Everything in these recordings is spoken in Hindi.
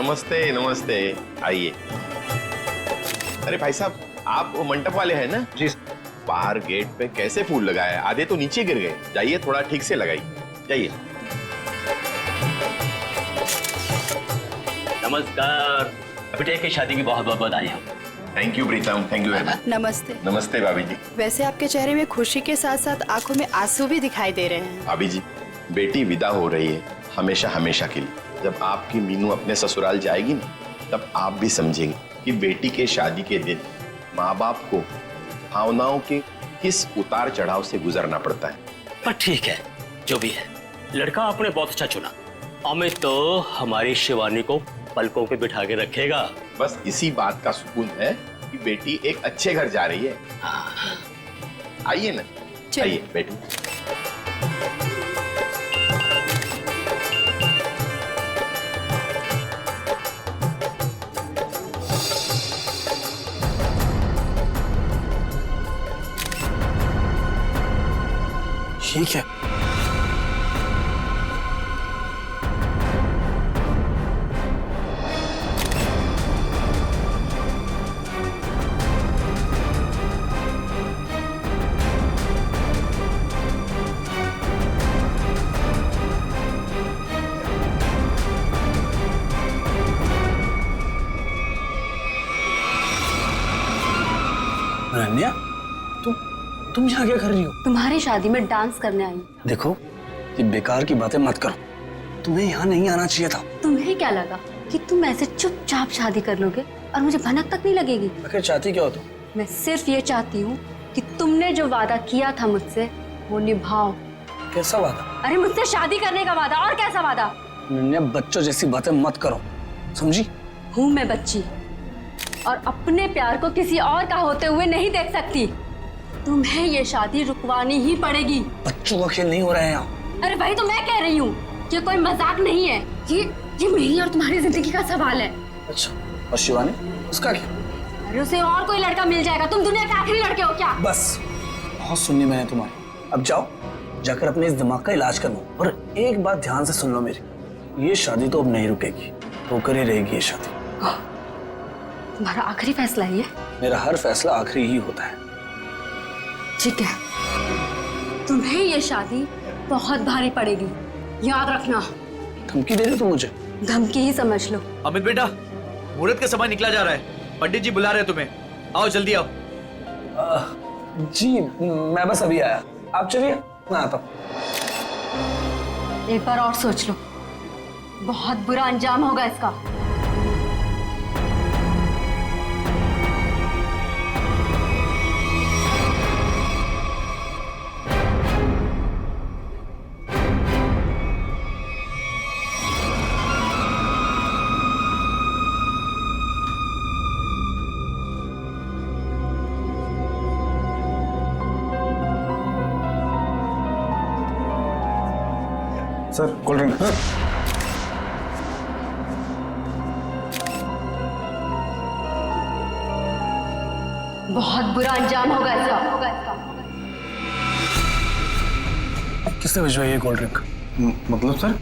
नमस्ते नमस्ते, आइए। अरे भाई साहब, आप वो मंडप वाले हैं ना? जी। बाहर गेट पे कैसे फूल लगाए, आधे तो नीचे गिर गए। जाइए थोड़ा ठीक से लगाइए, जाइए। नमस्कार, बेटे की शादी की बहुत बहुत बधाई। Thank you Pritam, thank you very much. नमस्ते। नमस्ते भाभी जी। वैसे आपके चेहरे में खुशी के साथ साथ आंखों में आंसू भी दिखाई दे रहे हैं। भाभी जी, बेटी विदा हो रही है हमेशा हमेशा के लिए। जब आपकी मीनू अपने ससुराल जाएगी ना, तब आप भी समझेंगे कि बेटी के शादी के दिन माँ बाप को भावनाओं के किस उतार चढ़ाव से गुजरना पड़ता है। पर ठीक है, जो भी है, लड़का आपने बहुत अच्छा चुना। अमित तो हमारी शिवानी को पलकों पे बिठा के रखेगा। बस इसी बात का सुकून है कि बेटी एक अच्छे घर जा रही है। आइए ना, आइए बेटी। ठीक है। अनन्या, तुम यहाँ क्या कर रही हो? तुम्हारी शादी में डांस करने आई। देखो, ये बेकार की बातें मत करो। तुम्हें यहाँ नहीं आना चाहिए था। तुम्हें क्या लगा कि तुम ऐसे चुपचाप शादी कर लोगे और मुझे भनक तक नहीं लगेगी? आखिर चाहती क्या हो तुम? मैं सिर्फ ये चाहती हूँ कि तुमने जो वादा किया था मुझसे वो निभाओ। कैसा वादा? अरे मुझसे शादी करने का वादा। और कैसा वादा? अनन्या, बच्चों जैसी बातें मत करो, समझी? हूँ मैं बच्ची और अपने प्यार को किसी और का होते हुए नहीं देख सकती। तुम्हें ये शादी रुकवानी ही पड़ेगी। बच्चों का खेल नहीं हो रहा है यहाँ। अरे वही तो मैं कह रही हूँ, ये कोई मजाक नहीं है। ये मेरी और तुम्हारी जिंदगी का सवाल है। अच्छा, और शिवानी, उसका क्या? अरे उसे और कोई लड़का मिल जाएगा। तुम दुनिया के आखिरी लड़के हो क्या? बस, बहुत सुननी मैंने तुम्हारी। अब जाओ, जाकर अपने इस दिमाग का इलाज करवाओ। और एक बात ध्यान से सुन लो मेरी, ये शादी तो अब नहीं रुकेगी, होकर ही रहेगी ये शादी। तुम्हारा आखिरी फैसला है ये? मेरा हर फैसला आखिरी ही होता है। ठीक है, तुम्हें ये शादी बहुत भारी पड़ेगी, याद रखना। धमकी दे रहे हो तुम मुझे? धमकी ही समझ लो। अमित बेटा, मुहूर्त का समय निकला जा रहा है। पंडित जी बुला रहे हैं तुम्हें, आओ जल्दी आओ। जी, मैं बस अभी आया। आप चलिए, मैं आता हूँ। एक बार और सोच लो, बहुत बुरा अंजाम होगा इसका। Sir, cold drink. बहुत बुरा अंजाम होगा इसका। किसने भिजवाई है कोल्ड ड्रिंक? मतलब सर?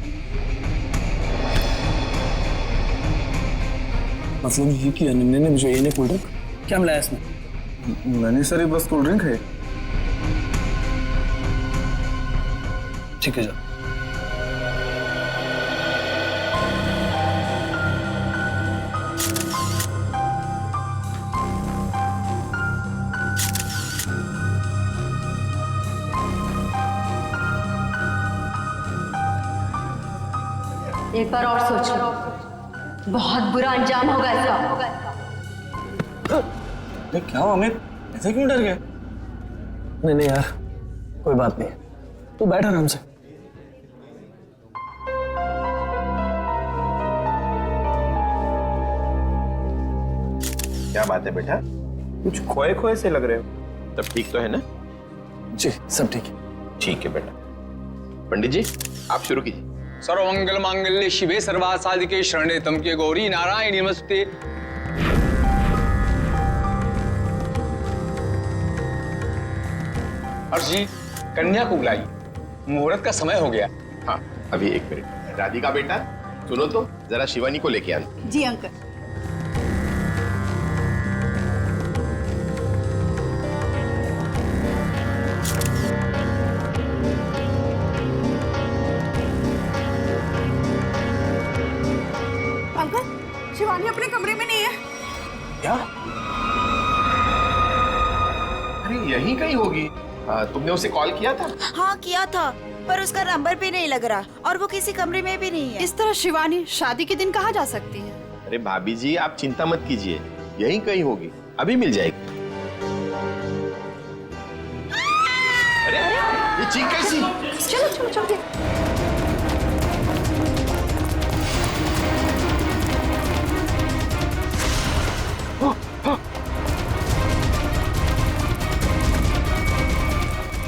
मतलब ये कि अनन्या ने भिजवाई है कोल्ड ड्रिंक? क्या मिलाया इसमें? नहीं सर, ये बस कोल्ड ड्रिंक है। ठीक है, जाओ। एक बार और सोच लो, बहुत बुरा अंजाम होगा इसका। क्या हुआ अमित, ऐसे क्यों डर गए? नहीं नहीं यार, कोई बात नहीं, तू बैठ आराम से। क्या बात है बेटा? कुछ खोए खोए से लग रहे हो। तब ठीक तो है ना? जी, सब ठीक है। ठीक है बेटा। पंडित जी, आप शुरू कीजिए। सर्वमंगल मांगल्ये शिवे सर्वार्थ साधिके शरण्ये त्र्यंबके गौरी नारायणी नमस्ते। हर्ष जी, कन्या को बुलाई, मुहूर्त का समय हो गया। हाँ, अभी एक मिनट। राधिका बेटा, सुनो तो, जरा शिवानी को लेके आना। जी अंकल। अंकल, शिवानी अपने कमरे में नहीं है। क्या? अरे यहीं कहीं होगी। तुमने उसे कॉल किया था? हाँ किया था, पर उसका नंबर भी नहीं लग रहा और वो किसी कमरे में भी नहीं है। इस तरह शिवानी शादी के दिन कहाँ जा सकती है? अरे भाभी जी, आप चिंता मत कीजिए, यहीं कहीं होगी, अभी मिल जाएगी। अरे ये चीख कैसी? चलो चलो चलो।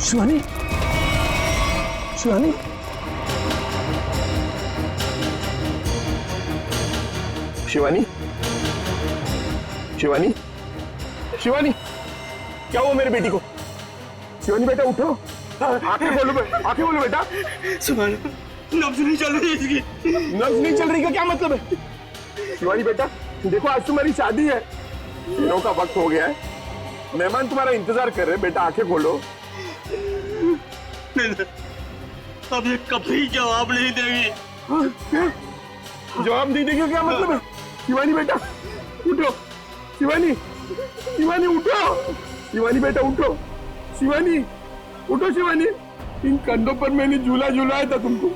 शिवानी, शिवानी, शिवानी, शिवानी, शिवानी, क्या हुआ मेरे बेटी को? शिवानी बेटा उठो, आंखें खोलो, आंखें खोलो बेटा। नब्ज नहीं चल रही इसकी। नब्ज नहीं चल रही का क्या मतलब है? शिवानी बेटा देखो, आज तुम्हारी शादी है, दिनों का वक्त हो गया है, मेहमान तुम्हारा इंतजार कर रहे हैं। बेटा आंखें खोलो। अब ये कभी जवाब नहीं देगी। जवाब नहीं देगी क्या मतलब है? शिवानी बेटा उठो, शिवानी, शिवानी उठो, शिवानी बेटा उठो, शिवानी उठो, शिवानी। इन कंधों पर मैंने झूला झूलाया था तुमको,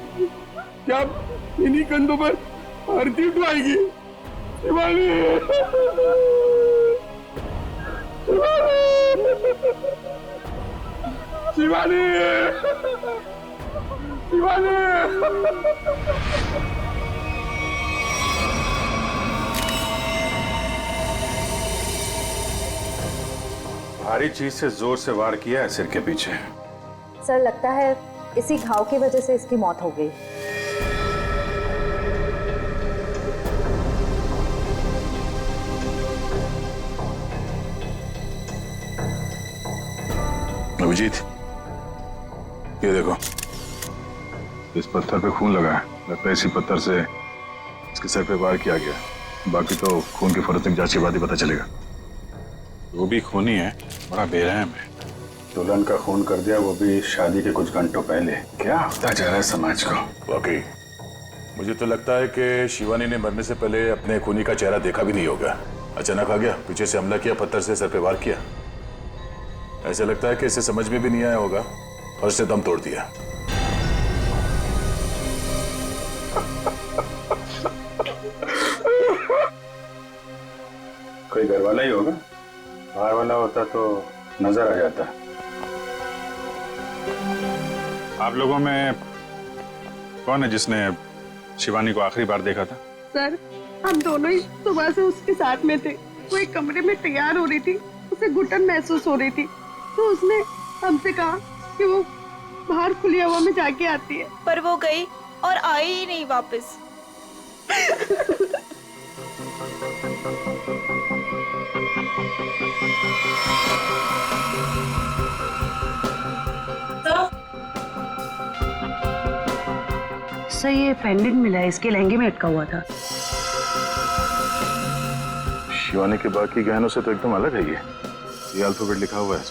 क्या इन्हीं कंधों पर आरती उठवाएगी? शिवानी, शिवानी, शिवानी। भारी चीज से जोर से वार किया है सिर के पीछे। सर लगता है इसी घाव की वजह से इसकी मौत हो गई। अभिजीत, ये देखो, इस पत्थर पे खून लगा है, लगता है इसी पत्थर से इसके सर पे वार किया गया। बाकी तो खून की फोरेंसिक जांच के बाद ही पता चलेगा। वो भी खूनी है, बड़ा बेरहम है। दुल्हन का खून कर दिया, वो भी शादी के कुछ घंटों पहले। क्या होता जा रहा है समाज को? वाकई मुझे तो लगता है कि शिवानी ने मरने से पहले अपने खूनी का चेहरा देखा भी नहीं होगा। अचानक आ गया, पीछे से हमला किया, पत्थर से सर पे वार किया। ऐसे लगता है कि इसे समझ में भी नहीं आया होगा और उसने दम तोड़ दिया। कोई घर वाला ही होगा, बाहर वाला होता तो नजर आ जाता। आप लोगों में कौन है जिसने शिवानी को आखिरी बार देखा था? सर, हम दोनों ही सुबह से उसके साथ में थे। वो एक कमरे में तैयार हो रही थी, उसे घुटन महसूस हो रही थी, तो उसने हमसे कहा कि वो बाहर खुली हवा में जाके आती है, पर वो गई और आई ही नहीं वापस। सर, ये पेंडेंट मिला है, इसके लहंगे में अटका हुआ था। शिवानी के बाकी गहनों से तो एकदम अलग है ये अल्फाबेट लिखा हुआ है।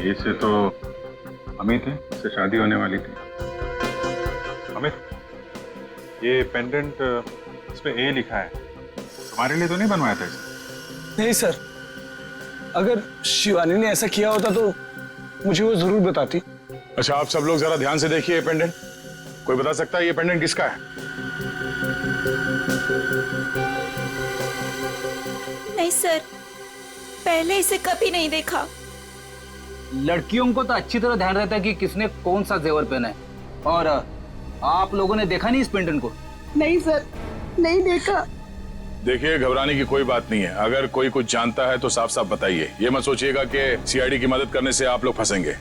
ये से तो अमित है, इससे शादी होने वाली थी। अमित, ये पेंडेंट इस पे ए लिखा है, तुम्हारे लिए तो नहीं बनवाया था इसे? नहीं सर, अगर शिवानी ने ऐसा किया होता तो मुझे वो जरूर बताती। अच्छा, आप सब लोग जरा ध्यान से देखिए ये पेंडेंट। कोई बता सकता है ये पेंडेंट किसका है? नहीं सर, पहले इसे कभी नहीं देखा। लड़कियों को तो अच्छी तरह ध्यान रहता है कि किसने कौन सा जेवर पहना है, और आप लोगों ने देखा नहीं इस पेंडेंट को? नहीं सर, नहीं देखा। देखिए, घबराने की कोई बात नहीं है। अगर कोई कुछ जानता है तो साफ साफ बताइए। ये मत सोचिएगा कि सीआईडी की मदद करने से आप लोग फंसेंगे।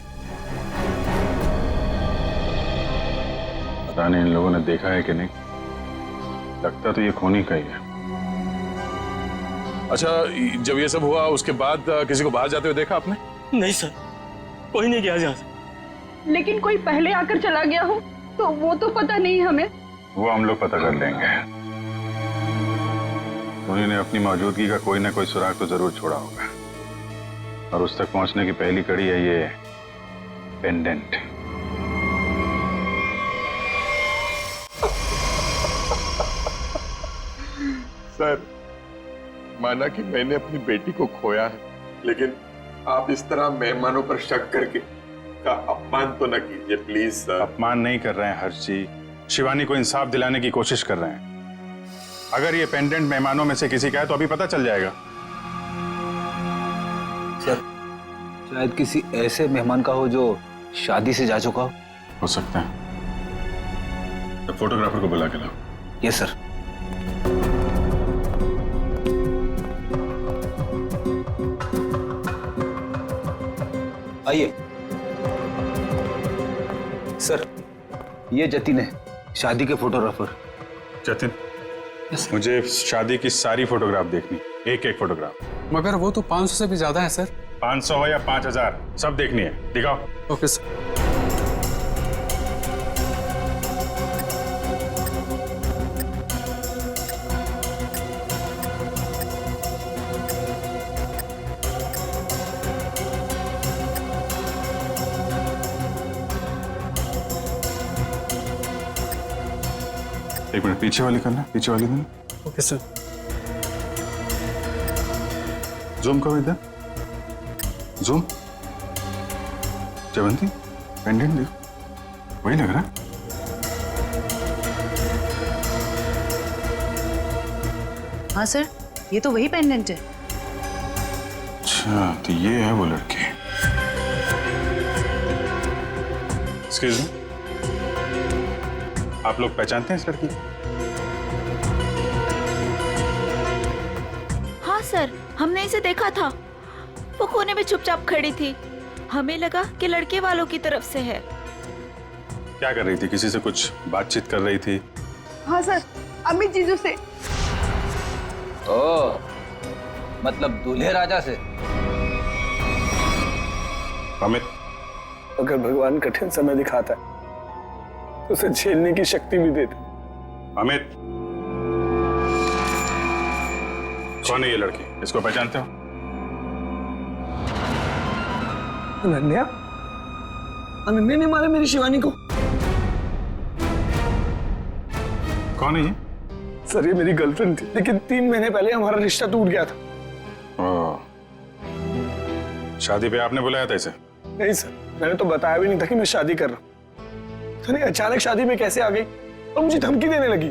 पता नहीं इन लोगों ने देखा है कि नहीं, लगता तो ये खूनी का ही है। अच्छा, जब ये सब हुआ उसके बाद किसी को बाहर जाते हुए देखा आपने? नहीं सर, कोई नहीं गया यहाँ से। लेकिन कोई पहले आकर चला गया हो तो वो तो पता नहीं हमें। वो हम लोग पता कर लेंगे। उन्होंने अपनी मौजूदगी का कोई ना कोई सुराग तो जरूर छोड़ा होगा, और उस तक पहुंचने की पहली कड़ी है ये पेंडेंट। सर, माना कि मैंने अपनी बेटी को खोया है, लेकिन आप इस तरह मेहमानों पर शक करके का अपमान तो न कीजिए प्लीज सर। अपमान नहीं कर रहे हैं हर्ष जी, शिवानी को इंसाफ दिलाने की कोशिश कर रहे हैं। अगर ये पेंडेंट मेहमानों में से किसी का है तो अभी पता चल जाएगा। सर, शायद किसी ऐसे मेहमान का हो जो शादी से जा चुका हो सकता है। तो फोटोग्राफर को बुला के लाओ। Yes sir. आइए सर, ये जतिन है, शादी के फोटोग्राफर। जतिन, मुझे शादी की सारी फोटोग्राफ देखनी, एक एक फोटोग्राफ। मगर वो तो 500 से भी ज्यादा है सर। 500 हो या 5000, सब देखनी है। दिखाओ। Okay sir. एक मिनट, पीछे वाली करना, पीछे वाली करना। Okay sir. जूम करो इधर, जूम। जयवंती, पेंडेंट देखो, वही लग रहा है। हाँ सर, ये तो वही पेंडेंट है। अच्छा, तो ये है वो लड़की। एक्सक्यूज मी, आप लोग पहचानते हैं इस लड़की को? हाँ सर, हमने इसे देखा था। वो कोने में चुपचाप खड़ी थी। हमें लगा कि लड़के वालों की तरफ से है। क्या कर रही थी? किसी से कुछ बातचीत कर रही थी? हाँ सर, अमित जीजू से। ओ, मतलब दूल्हे राजा से। अमित, अगर भगवान कठिन समय दिखाता है तो उसे झेलने की शक्ति भी देता। अमित, कौन है ये लड़की? इसको पहचानते हो? अनन्या? अनन्या ने मारा मेरी शिवानी को। कौन है ये? सर, ये मेरी गर्लफ्रेंड थी, लेकिन 3 महीने पहले हमारा रिश्ता टूट गया था। ओह, शादी पे आपने बुलाया था इसे? नहीं सर, मैंने तो बताया भी नहीं था कि मैं शादी कर रहा हूँ। अचानक शादी में कैसे आ गई और मुझे धमकी देने लगी।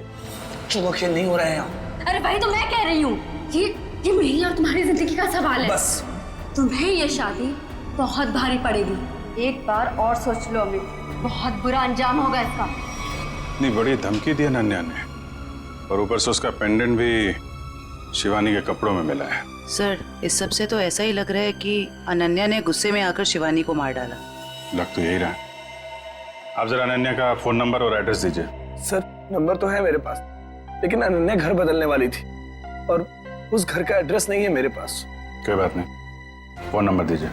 नहीं हो रहा है यहाँ। अरे भाई, तो मैं कह रही हूँ ये मेरी और तुम्हारी जिंदगी का सवाल है। बस तुम्हें ये शादी बहुत भारी पड़ेगी। एक बार और सोच लो अमित, बहुत बुरा अंजाम होगा इसका। इतनी बड़ी धमकी दी अनन्या ने, और ऊपर से उसका पेंडेंट भी शिवानी के कपड़ों में मिला है। सर, इस सब से तो ऐसा ही लग रहा है कि अनन्या ने गुस्से में आकर शिवानी को मार डाला। लग तो यही रहा है। आप जरा अनन्या का फोन नंबर और एड्रेस दीजिए। सर, नंबर तो है मेरे पास, लेकिन अनन्या घर बदलने वाली थी और उस घर का एड्रेस नहीं है मेरे पास। कोई बात नहीं, फोन नंबर दीजिए।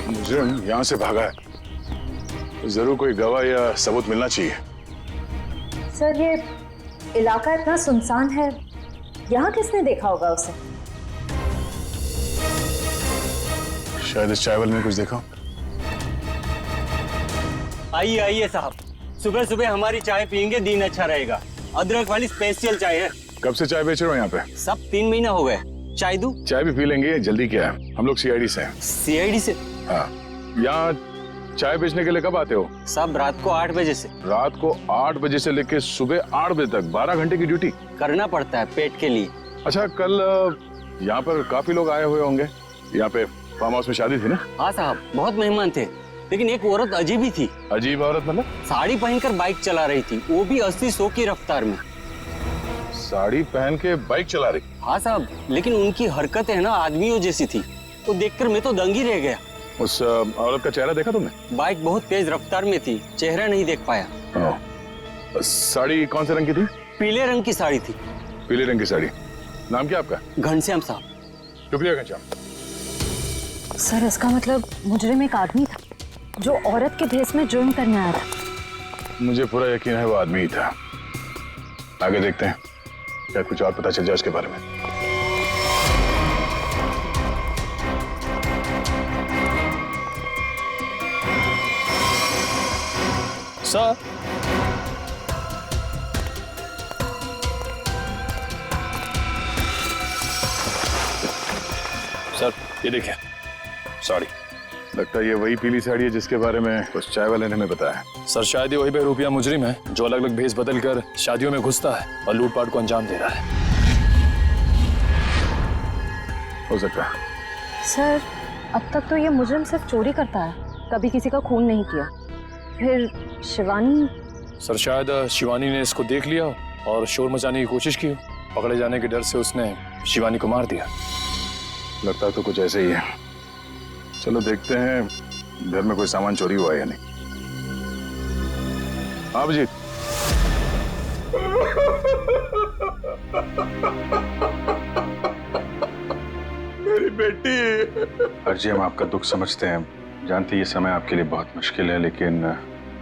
मुझे यहाँ से भागा है, तो जरूर कोई गवाह या सबूत मिलना चाहिए। सर, ये इलाका इतना सुनसान है, यहाँ किसने देखा होगा उसे? शायद इस चायवल में कुछ देखा। आइए आइए साहब, सुबह सुबह हमारी चाय पियेंगे, दिन अच्छा रहेगा। अदरक वाली स्पेशल चाय है। कब से चाय बेच रहे हो यहाँ पे? सब 3 महीना हो गए। चाय दूं? चाय भी पी लेंगे, जल्दी क्या है, हम लोग सीआईडी से हैं। सीआईडी से? हाँ। यहाँ चाय बेचने के लिए कब आते हो? सब रात को 8 बजे से। रात को 8 बजे से लेकर सुबह 8 बजे तक 12 घंटे की ड्यूटी करना पड़ता है पेट के लिए। अच्छा, कल यहाँ पर काफी लोग आए हुए होंगे। यहाँ पे फार्म हाउस में शादी थी ना? हाँ साहब, बहुत मेहमान थे, लेकिन एक औरत अजीब ही थी। अजीब औरत मतलब? साड़ी पहनकर बाइक चला रही थी, वो भी 80-100 की रफ्तार में। साड़ी पहन के बाइक चला रही? हाँ साहब, लेकिन उनकी हरकतें है ना आदमियों जैसी थी, तो देखकर मैं तो दंग ही रह गया। उस औरत का चेहरा देखा तुमने? बाइक बहुत तेज रफ्तार में थी, चेहरा नहीं देख पाया। साड़ी कौन से रंग की थी? पीले रंग की साड़ी थी। पीले रंग की साड़ी। नाम क्या आपका? घनश्याम साहब। शुक्रिया घनश्याम। सर इसका मतलब मुजरिम एक आदमी था जो औरत के भेस में जुर्म करने आया था। मुझे पूरा यकीन है वो आदमी ही था। आगे देखते हैं क्या कुछ और पता चल जाए उसके बारे में। सर सर ये देखिए साड़ी, लगता है ये वही पीली साड़ी है जिसके बारे में कुछ चाय वाले ने हमें बताया। सर शायद ये वही बहरूपिया मुजरिम है जो अलग अलग भेस बदल कर शादियों में घुसता है और लूटपाट को अंजाम दे रहा है। हो सकता है। सर अब तक तो ये मुजरिम सिर्फ चोरी करता है, कभी किसी का खून नहीं किया। फिर शिवानी? सर शायद शिवानी ने इसको देख लिया और शोर मचाने की कोशिश की। पकड़े जाने के डर से उसने शिवानी को मार दिया। लगता तो कुछ ऐसे ही है। चलो देखते हैं घर में कोई सामान चोरी हुआ है या नहीं। हाँ अभिजीत। मेरी बेटी। अर्जी हम आपका दुख समझते हैं, जानते हैं ये समय आपके लिए बहुत मुश्किल है, लेकिन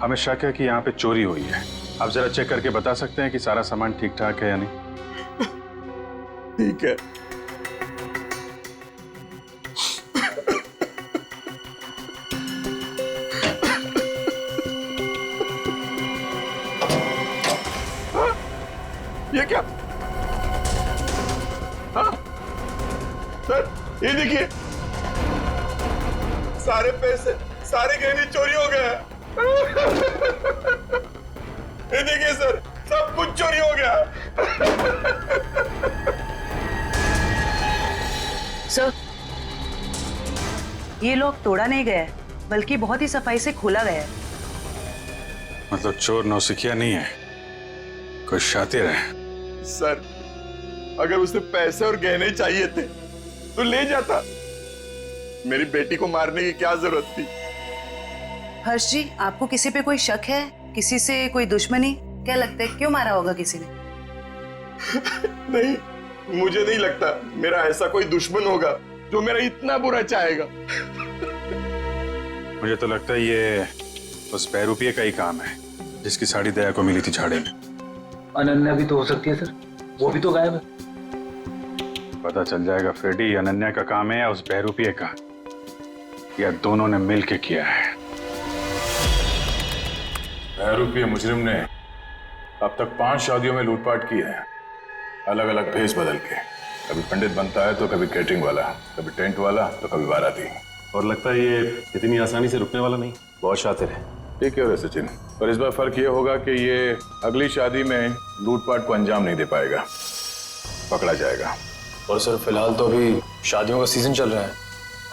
हमें शक है कि यहाँ पे चोरी हुई है। आप जरा चेक करके बता सकते हैं कि सारा सामान ठीक ठाक है या नहीं? ठीक है। ये क्या? हाँ? सर ये देखिए, सारे पैसे, सारे गहने चोरी हो गए। ये देखिए सर, सब कुछ चोरी हो गया। सर ये लॉक तोड़ा नहीं गया है, बल्कि बहुत ही सफाई से खोला गया है। मतलब चोर नौसिखिया नहीं है, कोई शातिर है। सर अगर उसे पैसे और गहने चाहिए थे तो ले जाता, मेरी बेटी को मारने की क्या जरूरत थी? हर्ष जी, आपको किसी पे कोई शक है? किसी से कोई दुश्मनी? क्या लगता है क्यों मारा होगा किसी ने? नहीं, मुझे नहीं लगता मेरा ऐसा कोई दुश्मन होगा जो मेरा इतना बुरा चाहेगा। मुझे तो लगता है ये उस बहरूपिये का ही काम है जिसकी साड़ी दया को मिली थी झाड़े में। अनन्या भी तो हो सकती है सर, वो भी तो गायब है। पता चल जाएगा फ्रेडी अनन्या का काम है या उस बहरूपिये का, या दोनों ने मिलके किया है। बहरूपिये मुजरिम ने अब तक 5 शादियों में लूटपाट की है, अलग अलग भेस बदल के। कभी पंडित बनता है तो कभी कैटरिंग वाला, कभी टेंट वाला तो कभी बाराती। और लगता है ये इतनी आसानी से रुकने वाला नहीं, बहुत शातिर है। ठीक है सचिन, पर इस बार फर्क ये होगा कि ये अगली शादी में लूटपाट को अंजाम नहीं दे पाएगा, पकड़ा जाएगा। और सर फिलहाल तो अभी शादियों का सीजन चल रहा है,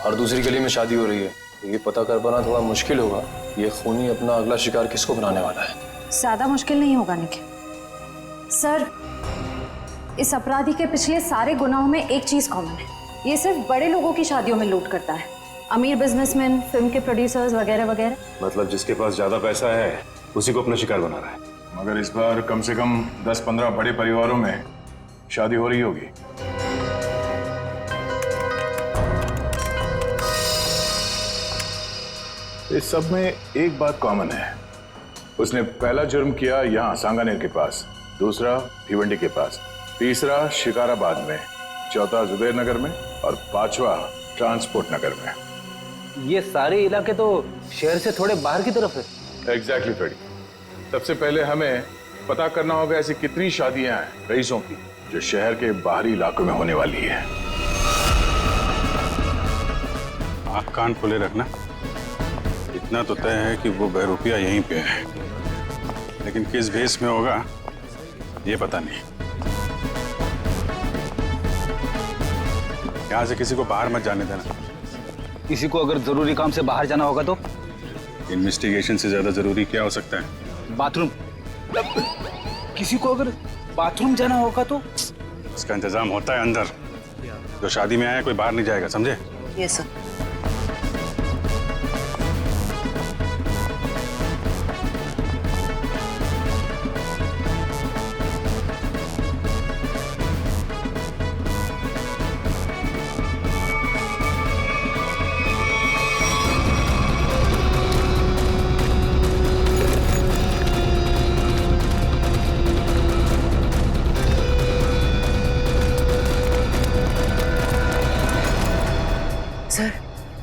हर दूसरी गली में शादी हो रही है, ये पता कर पाना थोड़ा मुश्किल होगा ये खूनी अपना अगला शिकार किसको बनाने वाला है। ज्यादा मुश्किल नहीं होगा निखिल सर, इस अपराधी के पिछले सारे गुनाहों में एक चीज कॉमन है, ये सिर्फ बड़े लोगों की शादियों में लूट करता है, अमीर बिजनेसमैन, फिल्म के प्रोड्यूसर्स वगैरह वगैरह। मतलब जिसके पास ज्यादा पैसा है उसी को अपना शिकार बना रहा है। मगर इस बार कम से कम 10-15 बड़े परिवारों में शादी हो रही होगी। इस सब में एक बात कॉमन है, उसने पहला जुर्म किया यहाँ सांगानेर के पास, दूसरा भिवंडी के पास, तीसरा शिकाराबाद में, चौथा जुबेर नगर में और 5वां ट्रांसपोर्ट नगर में। ये सारे इलाके तो शहर से थोड़े बाहर की तरफ है। एग्जैक्टली फ्रेडी, सबसे पहले हमें पता करना होगा ऐसी कितनी शादियां हैं रईसों की जो शहर के बाहरी इलाकों में होने वाली है। आप कान खुले रखना, इतना तो तय है कि वो बहरूपिया यहीं पे है, लेकिन किस भेस में होगा ये पता नहीं। यहाँ से किसी को बाहर मत जाने देना। किसी को अगर जरूरी काम से बाहर जाना होगा तो? इन्वेस्टिगेशन से ज्यादा जरूरी क्या हो सकता है? बाथरूम। किसी को अगर बाथरूम जाना होगा तो? इसका इंतजाम होता है अंदर, जो शादी में आया कोई बाहर नहीं जाएगा, समझे? Yes sir.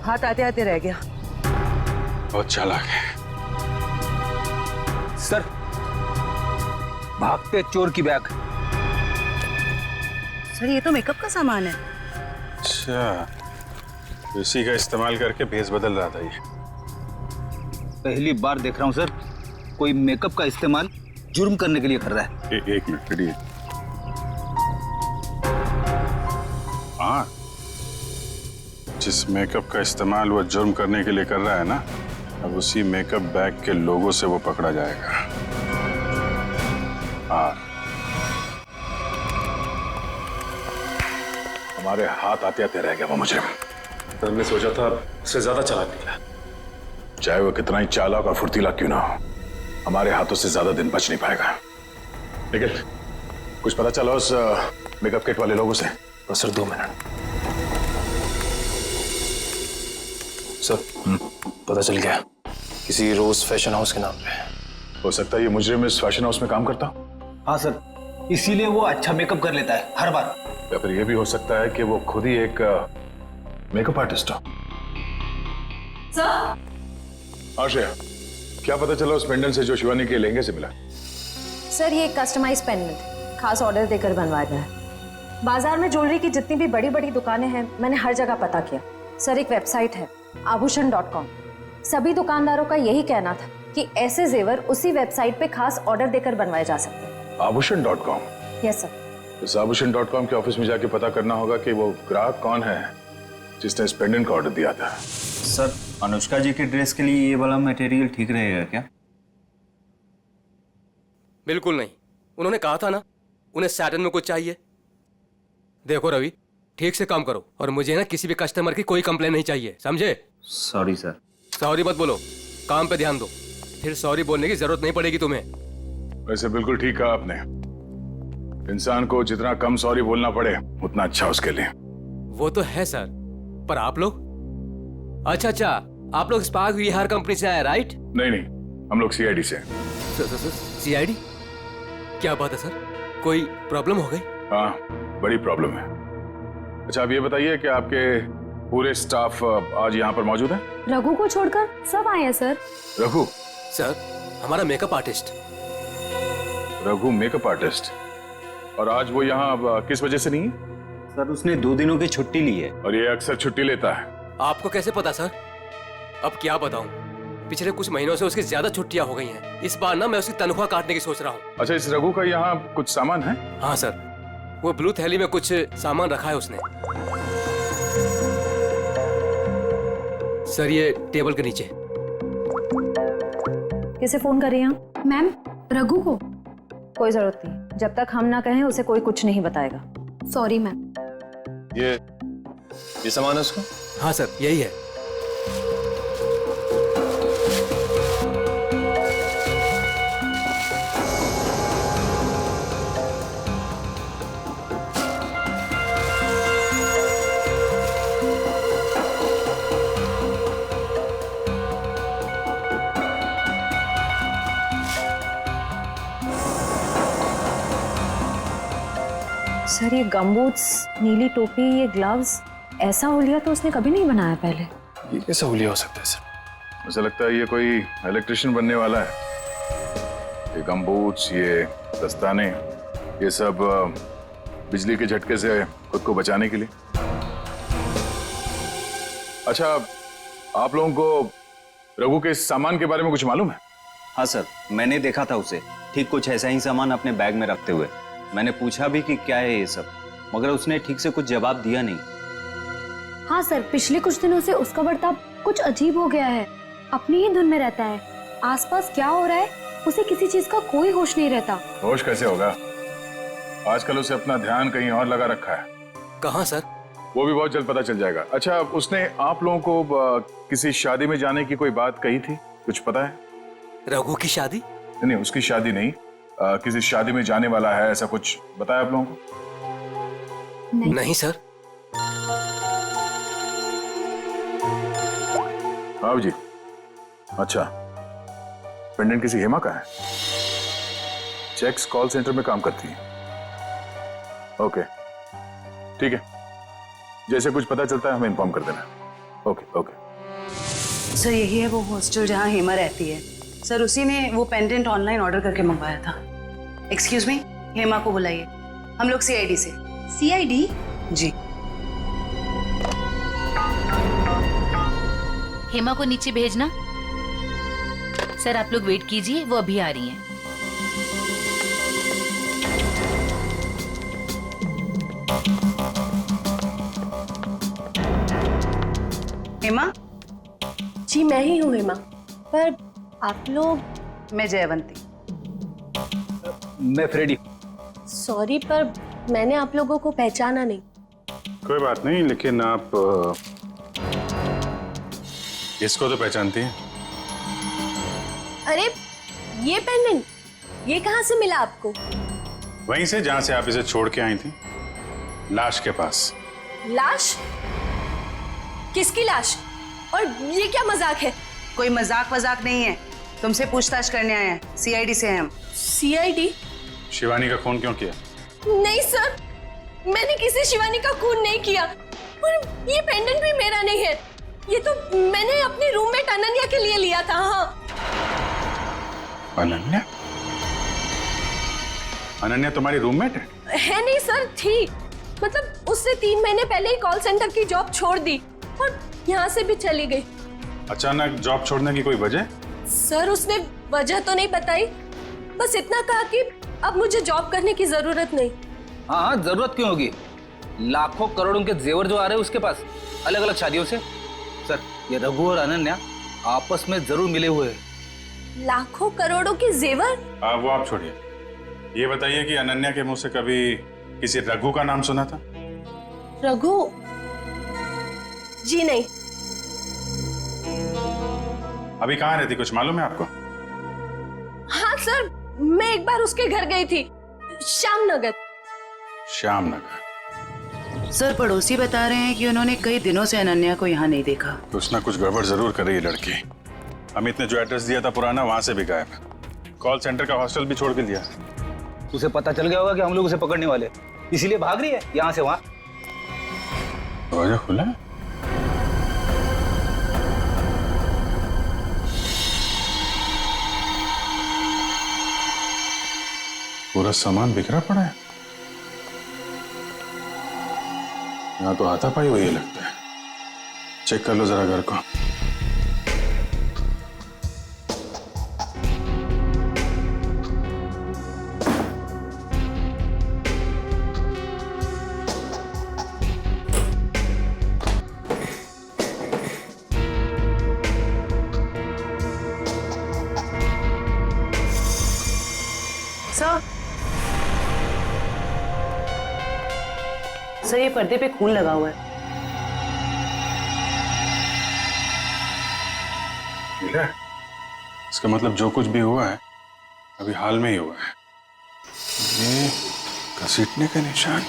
हाथ आते आते रह गया। बहुत चालाक है। सर, भागते चोर की बैग। सर ये तो मेकअप का सामान है। अच्छा, इसी का इस्तेमाल करके भेस बदल रहा था ये। पहली बार देख रहा हूँ सर, कोई मेकअप का इस्तेमाल जुर्म करने के लिए कर रहा है। एक मिनट खड़िए। हाँ, जिस मेकअप का इस्तेमाल वो जुर्म करने के लिए कर रहा है ना, अब उसी मेकअप बैग के लोगों से वो पकड़ा जाएगा। हाँ, हमारे हाथ आते आते रह गया वो मुजरिम। तो हमने सोचा था उससे ज्यादा चालाक निकला। चाहे वो कितना ही चालाक और फुर्तीला क्यों ना हो, हमारे हाथों से ज्यादा दिन बच नहीं पाएगा। लेकिन कुछ पता चला उस मेकअप किट वाले लोगों से? तो सर 2 मिनट। सर पता चल गया, किसी रोज फैशन हाउस के नाम पे। हो सकता है ये मुजरिम इस फैशन हाउस में काम करता। हाँ सर, इसीलिए वो अच्छा मेकअप कर लेता है हर बार। या फिर ये भी हो सकता है कि वो खुद ही एक मेकअप आर्टिस्ट हो। सर, आश्रया, क्या पता चला उस पेंडेंट से जो शिवानी के लहंगे से मिला? सर ये कस्टमाइज पेंडेंट खास ऑर्डर देकर बनवाया गया है। बाजार में ज्वेलरी की जितनी भी बड़ी बड़ी दुकानें हैं, मैंने हर जगह पता किया। सर एक वेबसाइट है आभूषण.com, सभी दुकानदारों का यही कहना था कि ऐसे जेवर उसी वेबसाइट पे खास ऑर्डर देकर बनवाए जा सकते हैं। आभूषण.com? Yes sir. इस आभूषण.com के ऑफिस में जाके पता करना होगा कि वो ग्राहक कौन है जिसने इस पेंडेंट का ऑर्डर दिया था। सर, अनुष्का जी के ड्रेस के लिए ये वाला मटेरियल ठीक रहेगा क्या? बिल्कुल नहीं, उन्होंने कहा था ना उन्हें सैटन में कुछ चाहिए। देखो रवि, ठीक से काम करो और मुझे ना किसी भी कस्टमर की कोई कंप्लेन नहीं चाहिए, समझे? Sorry sir. सॉरी मत बोलो, काम पे ध्यान दो, फिर सॉरी बोलने की जरूरत नहीं पड़ेगी तुम्हें। वैसे बिल्कुल ठीक कहा आपने, इंसान को जितना कम सॉरी बोलना पड़े उतना अच्छा उसके लिए। वो तो है सर, पर आप लोग? अच्छा, आप लोग स्पार्क विहार कंपनी से आए राइट? नहीं, हम लोग सीआईडी से। सीआईडी? क्या बात है सर, कोई प्रॉब्लम हो गई? हाँ, बड़ी प्रॉब्लम है। अच्छा, आप ये बताइए कि आपके पूरे स्टाफ आज यहाँ पर मौजूद है? रघु को छोड़कर सब आए हैं सर। रघु? सर, हमारा makeup artist. Raghu makeup artist? और आज वो यहाँ किस वजह से नहीं है? सर, उसने 2 दिनों की छुट्टी ली है। और ये अक्सर छुट्टी लेता है। आपको कैसे पता सर? अब क्या बताऊं, पिछले कुछ महीनों से उसकी ज्यादा छुट्टियां हो गई हैं। इस बार ना मैं उसकी तनख्वाह काटने की सोच रहा हूँ। अच्छा, इस रघु का यहाँ कुछ सामान है? हाँ सर, वो ब्लू थैली में कुछ सामान रखा है उसने। सर ये टेबल के नीचे। किसे फोन कर रही हैं? मैम, रघु को। कोई जरूरत नहीं, जब तक हम ना कहें उसे कोई कुछ नहीं बताएगा। Sorry ma'am. ये सामान है उसका? हाँ सर, यही है। सर ये गमबूट्स, नीली टोपी, ये ग्लव्स, ऐसा हुलिया तो उसने कभी नहीं बनाया पहले। ये कैसा हुलिया हो सकता है सर? मुझे लगता है ये कोई इलेक्ट्रिशियन बनने वाला है। ये गमबूट्स, ये दस्ताने, ये सब बिजली के झटके से खुद को बचाने के लिए। अच्छा, आप लोगों को रघु के सामान के बारे में कुछ मालूम है? हाँ सर, मैंने देखा था उसे ठीक कुछ ऐसा ही सामान अपने बैग में रखते हुए। मैंने पूछा भी कि क्या है ये सब, मगर उसने ठीक से कुछ जवाब दिया नहीं। हाँ सर, पिछले कुछ दिनों से उसका बर्ताव कुछ अजीब हो गया है। अपनी ही धुन में रहता है, आसपास क्या हो रहा है उसे किसी चीज का कोई होश नहीं रहता। होश कैसे होगा? आजकल उसे अपना ध्यान कहीं और लगा रखा है। कहाँ सर? वो भी बहुत जल्द पता चल जाएगा। अच्छा, उसने आप लोगों को किसी शादी में जाने की कोई बात कही थी, कुछ पता है? रघु की शादी? नहीं, उसकी शादी नहीं, किसी शादी में जाने वाला है, ऐसा कुछ बताया आप लोगों को? नहीं सर। हाँ जी। अच्छा, पेंडेंट किसी हेमा का है? चेक्स कॉल सेंटर में काम करती है। ओके, ठीक है, जैसे कुछ पता चलता है हमें इन्फॉर्म कर देना। Okay okay. सर यही है वो हॉस्टल जहाँ हेमा रहती है। सर उसी ने वो पेंडेंट ऑनलाइन ऑर्डर करके मंगवाया था। एक्सक्यूज मी, हेमा को बुलाइए। हम लोग सीआईडी से। सीआईडी? जी। हेमा को नीचे भेजना। सर आप लोग वेट कीजिए, वो अभी आ रही हैं। हेमा? जी मैं ही हूँ हेमा, पर आप लोग? मैं जयवंती। मैं फ्रेडी। सॉरी पर मैंने आप लोगों को पहचाना नहीं। कोई बात नहीं, लेकिन आप इसको तो पहचानती हैं? अरे ये पेंडेंट, ये कहाँ से मिला आपको? वहीं से जहां से आप इसे छोड़ के आई थी, लाश के पास। लाश? किसकी लाश? और ये क्या मजाक है? कोई मजाक वजाक नहीं है, तुमसे पूछताछ करने आए हैं। सीआईडी से हैं हम। सीआईडी? शिवानी का खून क्यों किया? नहीं सर, मैंने किसी शिवानी का खून नहीं किया, और ये पेंडेंट भी मेरा नहीं है। ये तो मैंने अपनी रूममेट अनन्या के लिए लिया था। हाँ। अनन्या? अनन्या तुम्हारी रूममेट है? है नहीं सर, थी। मतलब उससे 3 महीने पहले ही कॉल सेंटर की जॉब छोड़ दी और यहाँ से भी चली गई। अचानक जॉब छोड़ने की कोई वजह? सर उसने वजह तो नहीं बताई, बस इतना कहा कि अब मुझे जॉब करने की जरूरत नहीं। हाँ हाँ, जरूरत क्यों होगी? लाखों करोड़ों के जेवर जो आ रहे हैं उसके पास, अलग अलग शादियों से। सर ये रघु और अनन्या आपस में जरूर मिले हुए हैं। लाखों करोड़ों के जेवर? वो आप छोड़िए, ये बताइए कि अनन्या के मुंह से कभी किसी रघु का नाम सुना था? रघु? जी नहीं। अभी कहाँ रहती, कुछ मालूम है आपको? हाँ सर, मैं एक बार उसके घर गई थी, श्यामनगर। श्यामनगर? सर पड़ोसी बता रहे हैं कि उन्होंने कई दिनों से अनन्या को यहाँ नहीं देखा। कुछ ना कुछ गड़बड़ जरूर कर रही है लड़की। अमित ने जो एड्रेस दिया था पुराना, वहां से भी गायब। कॉल सेंटर का हॉस्टल भी छोड़ के दिया। उसे पता चल गया होगा कि हम लोग उसे पकड़ने वाले, इसीलिए भाग रही है यहाँ से वहां। दरवाजा खुला है? पूरा सामान बिखरा पड़ा है। यहाँ तो हाथापाई हुई है लगता है। चेक कर लो जरा घर को। सर ये पर्दे पे खून लगा हुआ है। मिला? इसका मतलब जो कुछ भी हुआ है अभी हाल में ही हुआ है। ये घसीटने का निशान।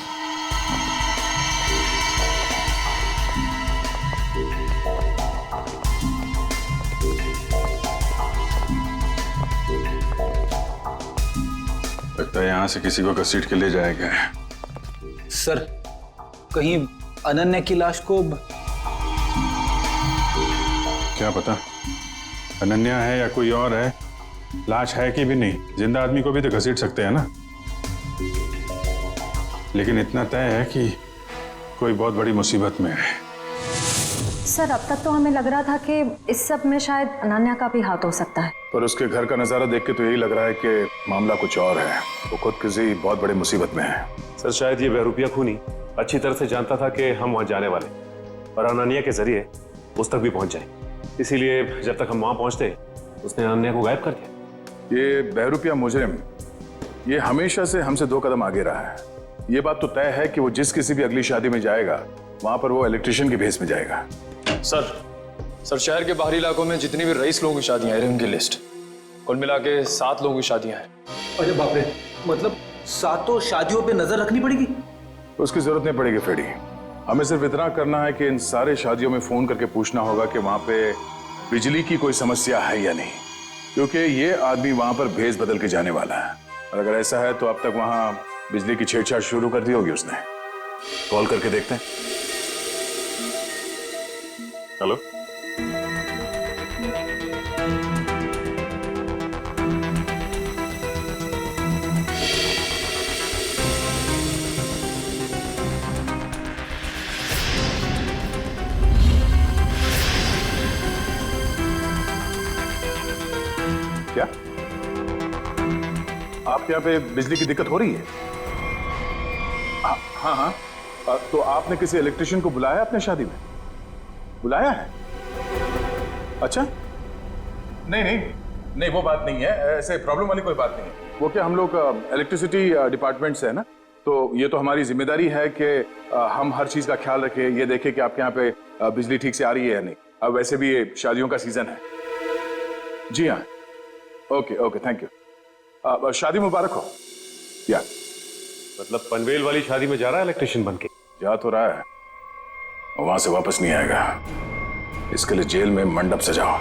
लगता है यहां से किसी को घसीट के ले जाया गया है। सर कहीं अनन्या की लाश को क्या पता अनन्या है या कोई और है। लाश है कि भी नहीं, जिंदा आदमी को भी तो घसीट सकते हैं ना। लेकिन इतना तय है कि कोई बहुत बड़ी मुसीबत में है। सर अब तक तो हमें लग रहा था कि इस सब में शायद अनन्या का भी हाथ हो सकता है, पर उसके घर का नजारा देख के तो यही लग रहा है कि मामला कुछ और है। वो खुद किसी बहुत बड़ी मुसीबत में है। सर शायद ये बहरूपिया खूनी अच्छी तरह से जानता था कि हम वहां जाने वाले और अनन्या के जरिए उस तक भी पहुंच जाए, इसीलिए जब तक हम वहां पहुंचते उसने अनन्या को गायब कर दिया। ये बहरूपिया मुजरिम ये हमेशा से हमसे 2 कदम आगे रहा है। ये बात तो तय है कि वो जिस किसी भी अगली शादी में जाएगा वहां पर वो इलेक्ट्रिशियन के भेस में जाएगा। सर शहर के बाहरी इलाकों में जितनी भी रईस लोगों की शादियां हैं उनकी लिस्ट कुल मिला के 7 लोगों की शादियां हैं। अरे बाप रे, मतलब 7 शादियों पे नजर रखनी पड़ेगी? उसकी जरूरत नहीं पड़ेगी फ्रेडी। हमें सिर्फ इतना करना है कि इन सारे शादियों में फोन करके पूछना होगा कि वहां पे बिजली की कोई समस्या है या नहीं, क्योंकि ये आदमी वहां पर भेस बदल के जाने वाला है। और अगर ऐसा है तो अब तक वहां बिजली की छेड़छाड़ शुरू कर दी होगी उसने। कॉल करके देखते हैं। हेलो। क्या आपके यहाँ पे बिजली की दिक्कत हो रही है? हाँ हाँ। तो आपने किसी इलेक्ट्रिशियन को बुलाया अपने शादी में? बुलाया है? अच्छा, नहीं नहीं नहीं, वो बात नहीं है। ऐसे प्रॉब्लम वाली कोई बात नहीं है। वो क्या, हम लोग इलेक्ट्रिसिटी डिपार्टमेंट से है ना, तो ये तो हमारी जिम्मेदारी है कि हम हर चीज का ख्याल रखें, ये देखें कि आपके यहाँ पे बिजली ठीक से आ रही है या नहीं। अब वैसे भी ये शादियों का सीजन है। जी हाँ, ओके ओके, थैंक यू। शादी मुबारक हो। या मतलब पनवेल वाली शादी में जा रहा है इलेक्ट्रिशियन बन के? जा तो रहा है, वहां से वापस नहीं आएगा। इसके लिए जेल में मंडप सजाओ।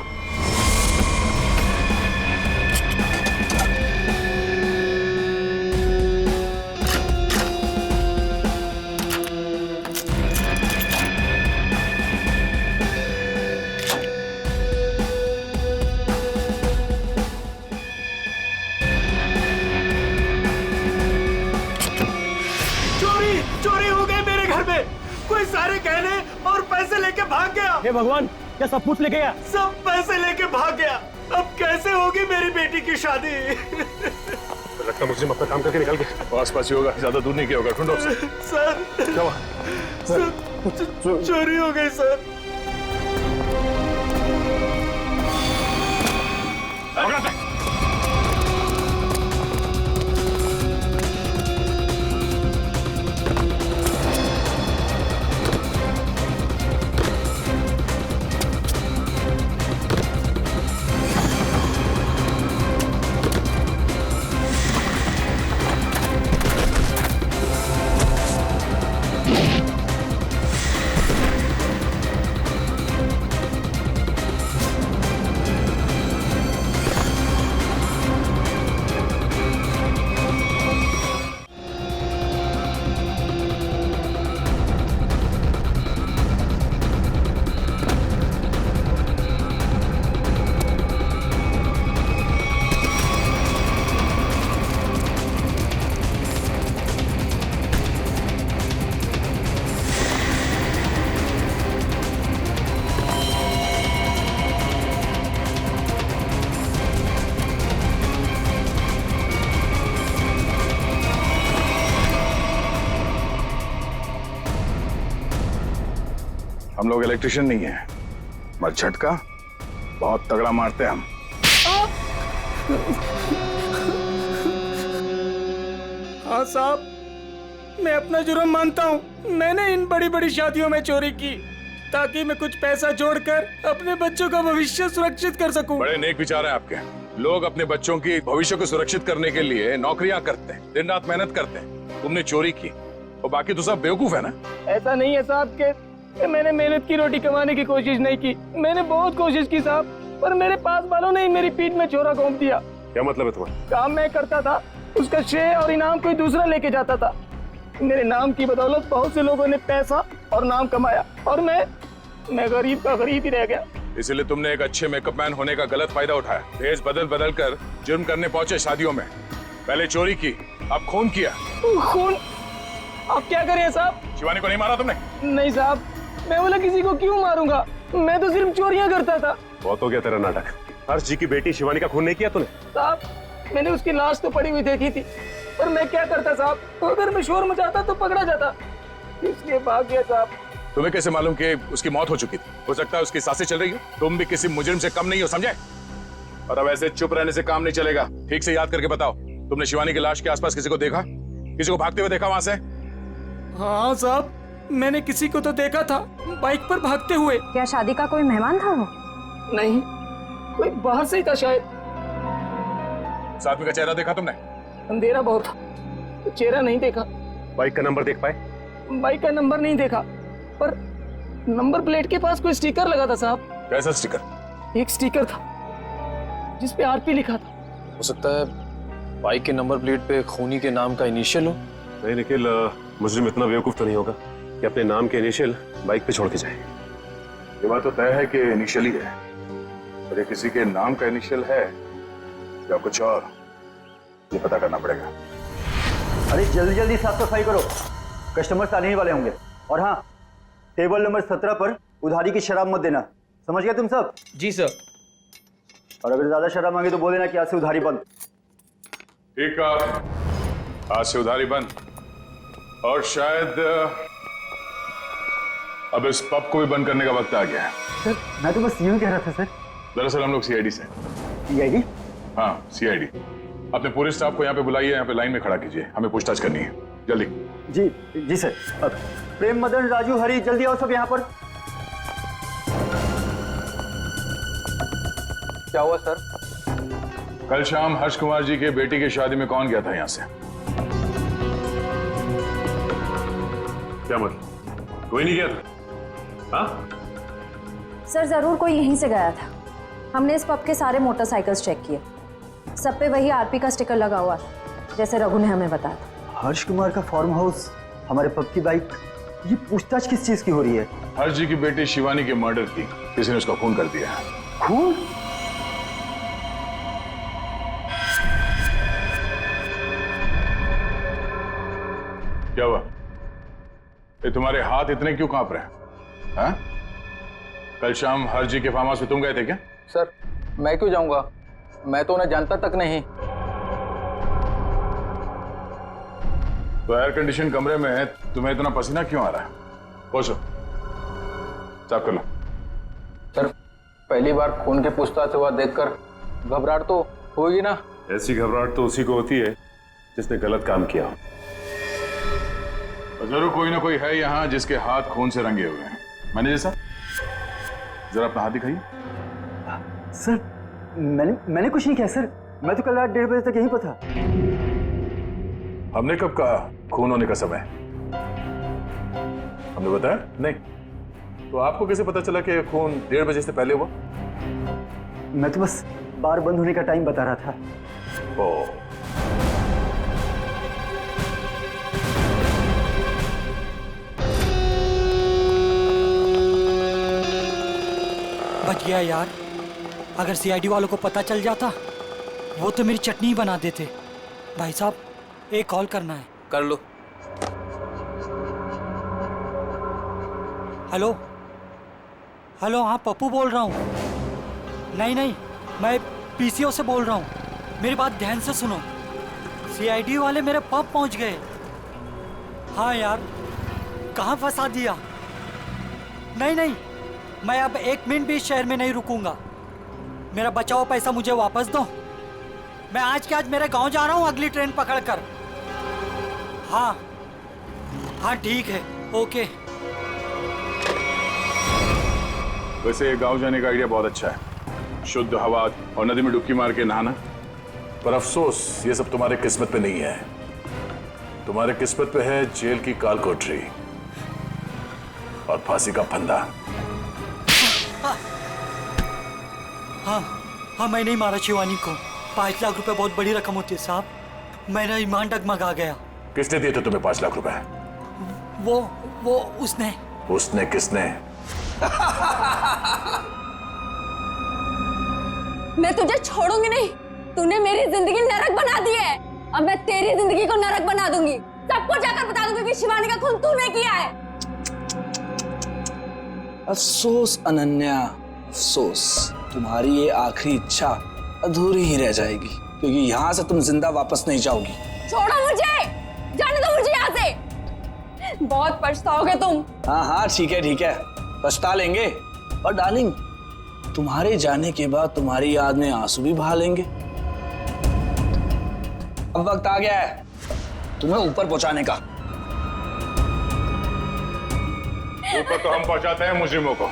कोई सारे गहने और पैसे लेके भाग गया। हे भगवान, क्या सब कुछ लेके गया? सब पैसे लेके भाग गया। अब कैसे होगी मेरी बेटी की शादी? लगता मुझे अपना काम करके निकल गया। आस पास ही होगा, ज्यादा दूर नहीं गया होगा। ढूंढो उसे। सर, क्या हुआ? चोरी हो गई सर। हम लोग इलेक्ट्रिशियन नहीं है, मगर झटका बहुत तगड़ा मारते हैं हम। हाँ साहब, मैं अपना जुर्म मानता हूँ। मैंने इन बड़ी बड़ी शादियों में चोरी की ताकि मैं कुछ पैसा जोड़कर अपने बच्चों का भविष्य सुरक्षित कर सकूं। बड़े नेक विचार हैं आपके। लोग अपने बच्चों की भविष्य को सुरक्षित करने के लिए नौकरियां करते हैं, दिन रात मेहनत करते हैं। तुमने चोरी की और बाकी तो सब बेवकूफ है ना। ऐसा नहीं है साहब कि मैंने मेहनत की रोटी कमाने की कोशिश नहीं की। मैंने बहुत कोशिश की साहब, पर मेरे पास वालों ने मेरी पीठ में छोरा घोंप दिया। क्या मतलब है तुम्हारा? काम मैं करता था, उसका श्रेय और इनाम कोई दूसरा लेके जाता था। मेरे नाम की बदौलत बहुत से लोगों ने पैसा और नाम कमाया और मैं गरीब का गरीब ही रह गया। इसलिए तुमने एक अच्छे मेकअप मैन होने का गलत फायदा उठाया। भेष बदल बदल कर जुर्म करने पहुंचे शादियों में। पहले चोरी की, अब खून किया। खून? आप क्या करें साहब? शिवानी को नहीं मारा तुमने? नहीं साहब, मैं बोला किसी को क्यों मारूंगा, मैं तो सिर्फ चोरियां करता था। बहुत हो गया तेरा नाटक। हर्ष जी की बेटी शिवानी का खून नहीं किया तूने? साहब, मैंने उसकी लाश तो पड़ी हुई देखी थी, पर मैं क्या करता साहब, तो अगर मैं शोर मचाता तो पकड़ा जाता, इसलिए भाग गया साहब। तुम्हें कैसे मालूम कि उसकी मौत हो चुकी थी? हो सकता है उसकी सांसें चल रही हो। तुम भी किसी मुजरिम से कम नहीं हो, समझे? और अब ऐसे चुप रहने से काम नहीं चलेगा। ठीक से याद करके बताओ, तुमने शिवानी की लाश के आसपास किसी को देखा? किसी को भागते हुए देखा वहां से? हाँ साहब, मैंने किसी को तो देखा था, बाइक पर भागते हुए। क्या शादी का कोई मेहमान था वो? नहीं, कोई बाहर से ही था शायद। साथ में का चेहरा देखा तुमने? अंधेरा बहुत था, तो चेहरा नहीं देखा। बाइक का नंबर देख पाए? बाइक का नंबर नहीं देखा, पर नंबर प्लेट के पास कोई स्टिकर लगा था साहब। कैसा स्टिकर? एक स्टिकर था जिसपे आरपी लिखा था। हो सकता है बाइक के नंबर प्लेट पे खूनी के नाम का इनिशियल हो। नहीं निखिल, मुजरिम इतना बेवकूफ तो नहीं होगा कि अपने नाम के इनिशियल बाइक पे छोड़ के जाए। ये बात तो तय है कि इनिशियल ही है, पर ये किसी के नाम का इनिशियल है या कुछ और, ये पता करना पड़ेगा। अरे जल्दी जल्दी साफ सफाई करो, कस्टमर्स आने ही वाले होंगे। और हाँ, टेबल नंबर 17 पर उधारी की शराब मत देना, समझ गए तुम सब? जी सर। और अगर ज्यादा शराब मांगे तो बोल देना कि आज से उधारी बंद। ठीक है, आज से उधारी बंद। और शायद अब इस पब को भी बंद करने का वक्त आ गया है। सर मैं तो बस यूं कह रहा था सर। दरअसल हम लोग सीआईडी से। सीआईडी? हाँ सीआईडी। अपने पूरे स्टाफ को यहाँ पे बुलाइए, यहाँ पे लाइन में खड़ा कीजिए, हमें पूछताछ करनी है, जल्दी। जी जी सर। अब प्रेम, मदन, राजू, हरी, जल्दी आओ सब यहाँ पर। क्या हुआ सर? कल शाम हर्ष कुमार जी के बेटी की शादी में कौन गया था यहाँ से? क्या मतलब? कोई नहीं गया था? हाँ? सर जरूर कोई यहीं से गया था। हमने इस पब के सारे मोटरसाइकिल्स चेक किए, सब पे वही आरपी का स्टिकर लगा हुआ था जैसे रघु ने हमें बताया था। हर्ष कुमार का फार्म हाउस, हमारे पब की बाइक, ये पूछताछ किस चीज की हो रही है? हर्ष जी की बेटी शिवानी के मर्डर की किसी ने उसका खून कर दिया। खून? क्या हुआ? ये तुम्हारे हाथ इतने क्यों कांप रहे हैं? हाँ? कल शाम हर्ष जी के फार्म हाउस में तुम गए थे क्या? सर मैं क्यों जाऊंगा, मैं तो उन्हें जानता तक नहीं। तो एयर कंडीशन कमरे में तुम्हें इतना पसीना क्यों आ रहा है? पहुंचो, साफ कर लो। सर पहली बार खून की पूछताछ हुआ देखकर घबराहट तो होगी ना? ऐसी घबराहट तो उसी को होती है जिसने गलत काम किया हो। जरूर कोई ना कोई है यहाँ जिसके हाथ खून से रंगे हुए हैं। मैनेजर साहब जरा अपना हाथ दिखाइए। सर मैंने कुछ नहीं किया सर, मैं तो कल रात 1:30 बजे तक यहीं पर था। हमने कब कहा खून होने का समय? हमने बताया नहीं। तो आपको कैसे पता चला कि खून 1:30 बजे से पहले हुआ? मैं तो बस बार बंद होने का टाइम बता रहा था। ओ बच गया यार, अगर सीआईडी वालों को पता चल जाता वो तो मेरी चटनी बना देते। भाई साहब एक कॉल करना है। कर लो। हेलो हेलो, हाँ पप्पू बोल रहा हूँ। नहीं मैं पीसीओ से बोल रहा हूँ, मेरी बात ध्यान से सुनो। सीआईडी वाले मेरे पब पहुँच गए। हाँ यार, कहाँ फंसा दिया? नहीं मैं अब 1 मिनट भी इस शहर में नहीं रुकूंगा। मेरा बचा हुआ पैसा मुझे वापस दो। मैं आज के आज मेरे गांव जा रहा हूँ अगली ट्रेन पकड़कर। हाँ ठीक है, ओके। वैसे गांव जाने का आइडिया बहुत अच्छा है, शुद्ध हवा और नदी में डुबकी मार के नहाना। पर अफसोस ये सब तुम्हारे किस्मत पे नहीं है। तुम्हारे किस्मत पे है जेल की काल कोठरी और फांसी का फंदा। हाँ मैं नहीं मारा शिवानी को। 5 लाख रुपए बहुत बड़ी रकम होती है साहब। मेरा ईमान डगमगा गया। किसने दिए थे तुम्हें 5 लाख रुपए? वो उसने किसने? मैं तुझे छोड़ूंगी नहीं। तूने मेरी जिंदगी नरक बना दी है, अब मैं तेरी जिंदगी को नरक बना दूंगी। सबको जाकर बता दूंगी कि शिवानी का खून तूने किया है। अफसोस अनन्या, अफसोस। तुम्हारी ये आखिरी इच्छा अधूरी ही रह जाएगी, क्योंकि यहाँ से तुम जिंदा वापस नहीं जाओगी। छोड़ो मुझे, जाने दो मुझे यहाँ से। बहुत पछताओगे तुम। हाँ ठीक है, पछता लेंगे। और डार्लिंग, तुम्हारे जाने के बाद तुम्हारी याद में आंसू भी बहा लेंगे। अब वक्त आ गया है तुम्हें ऊपर पहुंचाने का। ऊपर तो हम पहुंचाते हैं मुजरिमों को।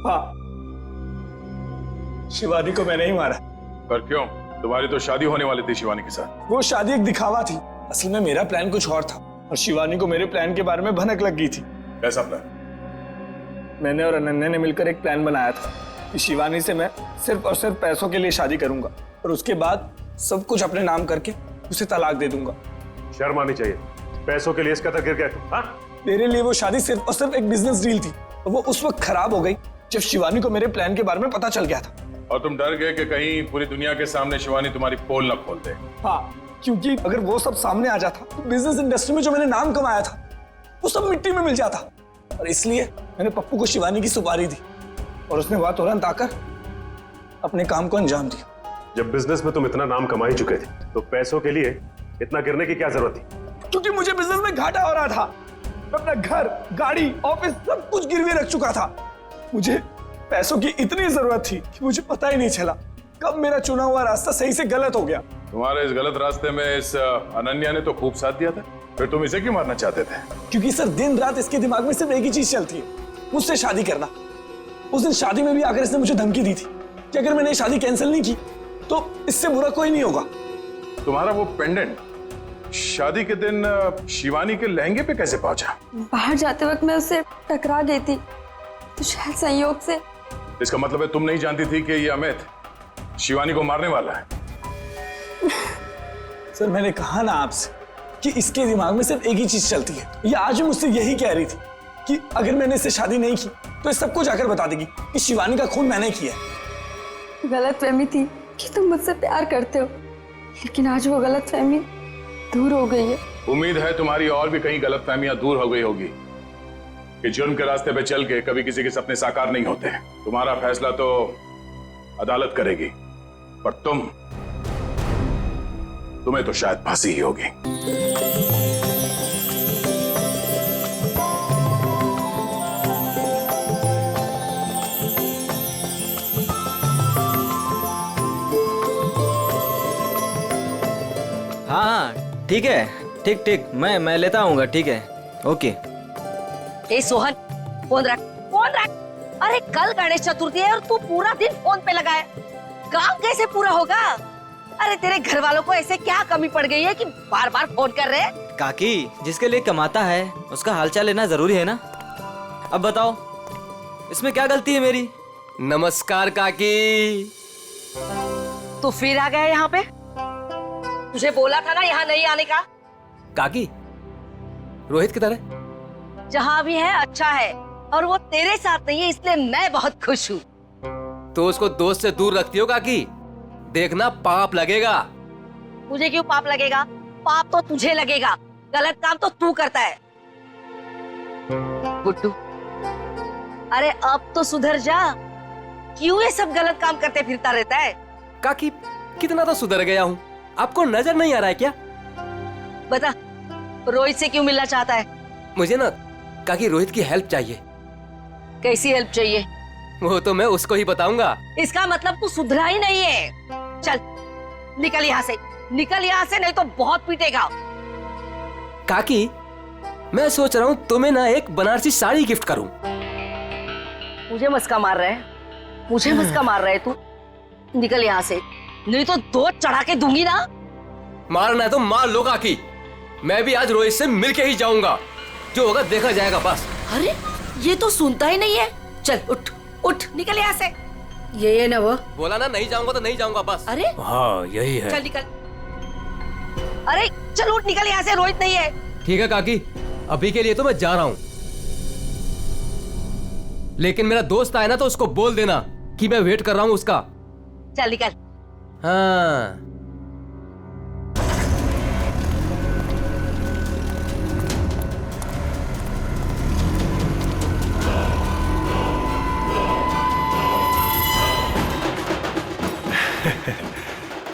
हाँ, शिवानी को मैंने ही मारा। पर क्यों? तुम्हारी तो शादी होने वाली थी शिवानी के साथ। वो शादी एक दिखावा थी, असल में मेरा प्लान कुछ और था और शिवानी को मेरे प्लान के बारे में भनक लग गई थी। कैसा प्लान? मैंने और अनन्या ने मिलकर एक प्लान बनाया था कि शिवानी से मैं सिर्फ और सिर्फ पैसों के लिए शादी करूंगा और उसके बाद सब कुछ अपने नाम करके उसे तलाक दे दूंगा। शर्म आनी चाहिए, पैसों के लिए इसका तक गिर गया तू। हाँ? मेरे लिए वो शादी सिर्फ और सिर्फ एक बिजनेस डील थी और वो उस वक्त खराब हो गई जब शिवानी को मेरे प्लान के बारे में पता चल गया था। और तुम डर गए कि कहीं पूरी दुनिया के सामने शिवानी तुम्हारी पोल न खोल दे। हाँ, क्योंकि अगर वो सब सामने आ जाता तो बिजनेस इंडस्ट्री में जो मैंने नाम कमाया था वो सब मिट्टी में मिल जाता। और इसलिए मैंने पप्पू को शिवानी की सुपारी दी और उसने वहां तुरंत आकर अपने काम को अंजाम दिया। जब बिजनेस में तुम इतना नाम कमा ही चुके थे तो पैसों के लिए इतना गिरने की क्या जरूरत थी? क्योंकि मुझे बिजनेस में घाटा हो रहा था। मैं अपना घर, गाड़ी, ऑफिस सब कुछ गिरवी रख चुका था। मुझे पैसों की इतनी जरूरत थी कि मुझे पता ही नहीं चला कब मेरा चुना हुआ रास्ता सही से गलत हो गया। तुम्हारे इस गलत रास्ते में इस अनन्या ने तो खूब साथ दिया था, फिर तुम इसे क्यों मारना चाहते थे? क्योंकि सर दिन रात इसके दिमाग में सिर्फ एक ही चीज चलती है, मुझसे शादी करना। उस दिन शादी में भी आकर इसने मुझे धमकी दी थी कि अगर मैंने शादी कैंसिल नहीं की तो इससे बुरा कोई नहीं होगा। तुम्हारा वो पेंडेंट शादी के दिन शिवानी के लहंगे पे कैसे पहुंचा? बाहर जाते वक्त मैं उससे टकरा गई थी तो शायद संयोग से। इसका मतलब है तुम नहीं जानती थी कि ये अमित शिवानी को मारने वाला है? सर मैंने कहा ना आपसे कि इसके दिमाग में सिर्फ एक ही चीज चलती है। ये आज भी मुझसे यही कह रही थी कि अगर मैंने इससे शादी नहीं की तो इस सबको जाकर बता देगी कि शिवानी का खून मैंने किया है। गलतफहमी थी कि तुम मुझसे प्यार करते हो, लेकिन आज वो गलतफहमी दूर हो गई है। उम्मीद है तुम्हारी और भी कई गलतफहमियां दूर हो गई होगी कि जुर्म के रास्ते पे चल के कभी किसी के सपने साकार नहीं होते। तुम्हारा फैसला तो अदालत करेगी, पर तुम्हें तो शायद फांसी ही होगी। हाँ ठीक है, ठीक ठीक, मैं लेता आऊंगा। ठीक है, ओके। ए सोहन, फोन रख, फोन रख। अरे कल गणेश चतुर्थी है और तू पूरा दिन फोन पे लगा है, काम कैसे पूरा होगा? अरे तेरे घर वालों को ऐसे क्या कमी पड़ गई है कि बार बार फोन कर रहे हैं? काकी, जिसके लिए कमाता है उसका हालचाल लेना जरूरी है ना। अब बताओ इसमें क्या गलती है मेरी? नमस्कार काकी। तू फिर आ गया यहाँ पे? तुझे बोला था ना यहाँ नहीं आने का। काकी, रोहित किधर है? जहाँ भी है अच्छा है, और वो तेरे साथ नहीं है, इसलिए मैं बहुत खुश हूँ। तो उसको दोस्त से दूर रखती हो काकी, देखना पाप लगेगा। मुझे क्यों पाप लगेगा? पाप तो तुझे लगेगा, गलत काम तो तू करता है। गुड्डू, अरे अब तो सुधर जा, क्यों ये सब गलत काम करते फिरता रहता है? काकी कितना तो सुधर गया हूँ, आपको नजर नहीं आ रहा है क्या? बता, रोहित से क्यों मिलना चाहता है? मुझे ना काकी रोहित की हेल्प चाहिए। कैसी हेल्प चाहिए? वो तो मैं उसको ही बताऊंगा। इसका मतलब तू सुधरा ही नहीं है। चल निकल यहाँ से, निकल यहाँ से, नहीं तो बहुत पीटेगा। काकी, मैं सोच रहा हूँ तुम्हें ना एक बनारसी साड़ी गिफ्ट करूं। मुझे मस्का मार रहा है, मुझे मस्का मार रहा है तू? निकल यहाँ से, नहीं तो दो चढ़ा के दूंगी ना। मारना है तो मार लो काकी, मैं भी आज रोहित से मिलके ही जाऊंगा, जो होगा देखा जाएगा बस। अरे ये तो सुनता ही नहीं है। चल उठ उठ, निकल यहाँ से। ये ना वो बोला ना नहीं जाऊंगा तो नहीं जाऊंगा बस। अरे हाँ यही है। चल निकल, अरे चल उठ, निकल यहाँ से, रोहित नहीं है। ठीक है काकी, अभी के लिए तो मैं जा रहा हूँ, लेकिन मेरा दोस्त आए ना तो उसको बोल देना कि मैं वेट कर रहा हूँ उसका। चल निकल। हाँ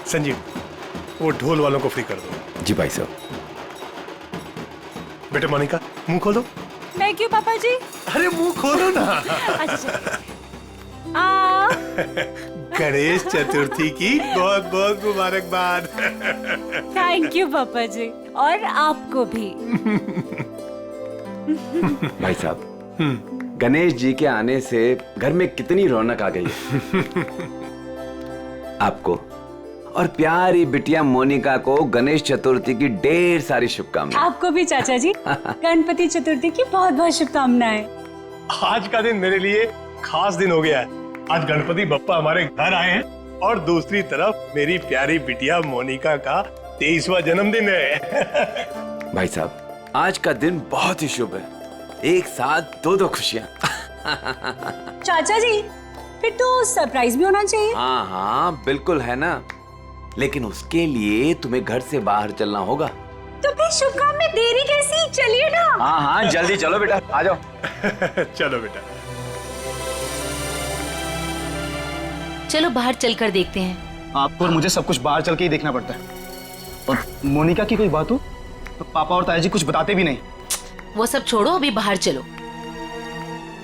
संजीव, वो ढोल वालों को फ्री कर दो। जी भाई साहब। बेटे मोनिका, मुंह खोलो। मैं क्यों पापा जी? अरे मुंह खोलो ना। अच्छा। गणेश चतुर्थी की बहुत बहुत मुबारकबाद। थैंक यू पापा जी, और आपको भी। भाई साहब, गणेश जी के आने से घर में कितनी रौनक आ गई है। आपको और प्यारी बिटिया मोनिका को गणेश चतुर्थी की ढेर सारी शुभकामनाएं। आपको भी चाचा जी गणपति चतुर्थी की बहुत बहुत शुभकामनाएं। आज का दिन मेरे लिए खास दिन हो गया है। आज गणपति बप्पा हमारे घर आए हैं और दूसरी तरफ मेरी प्यारी बिटिया मोनिका का 23वां जन्मदिन है। भाई साहब, आज का दिन बहुत ही शुभ है। एक साथ दो खुशियां। चाचा जी फिर तो सरप्राइज भी होना चाहिए। हाँ हाँ बिल्कुल है ना, लेकिन उसके लिए तुम्हें घर से बाहर चलना होगा। तो फिर शुभ काम में देरी कैसी, चलिए ना। हाँ हाँ जल्दी चलो बेटा, आ जाओ। चलो बेटा। चलो बाहर चलकर देखते हैं। आपको और मुझे सब कुछ बाहर चल के ही देखना पड़ता है। और मोनिका की कोई बात हो तो पापा और ताया जी कुछ बताते भी नहीं। वो सब छोड़ो, अभी बाहर चलो।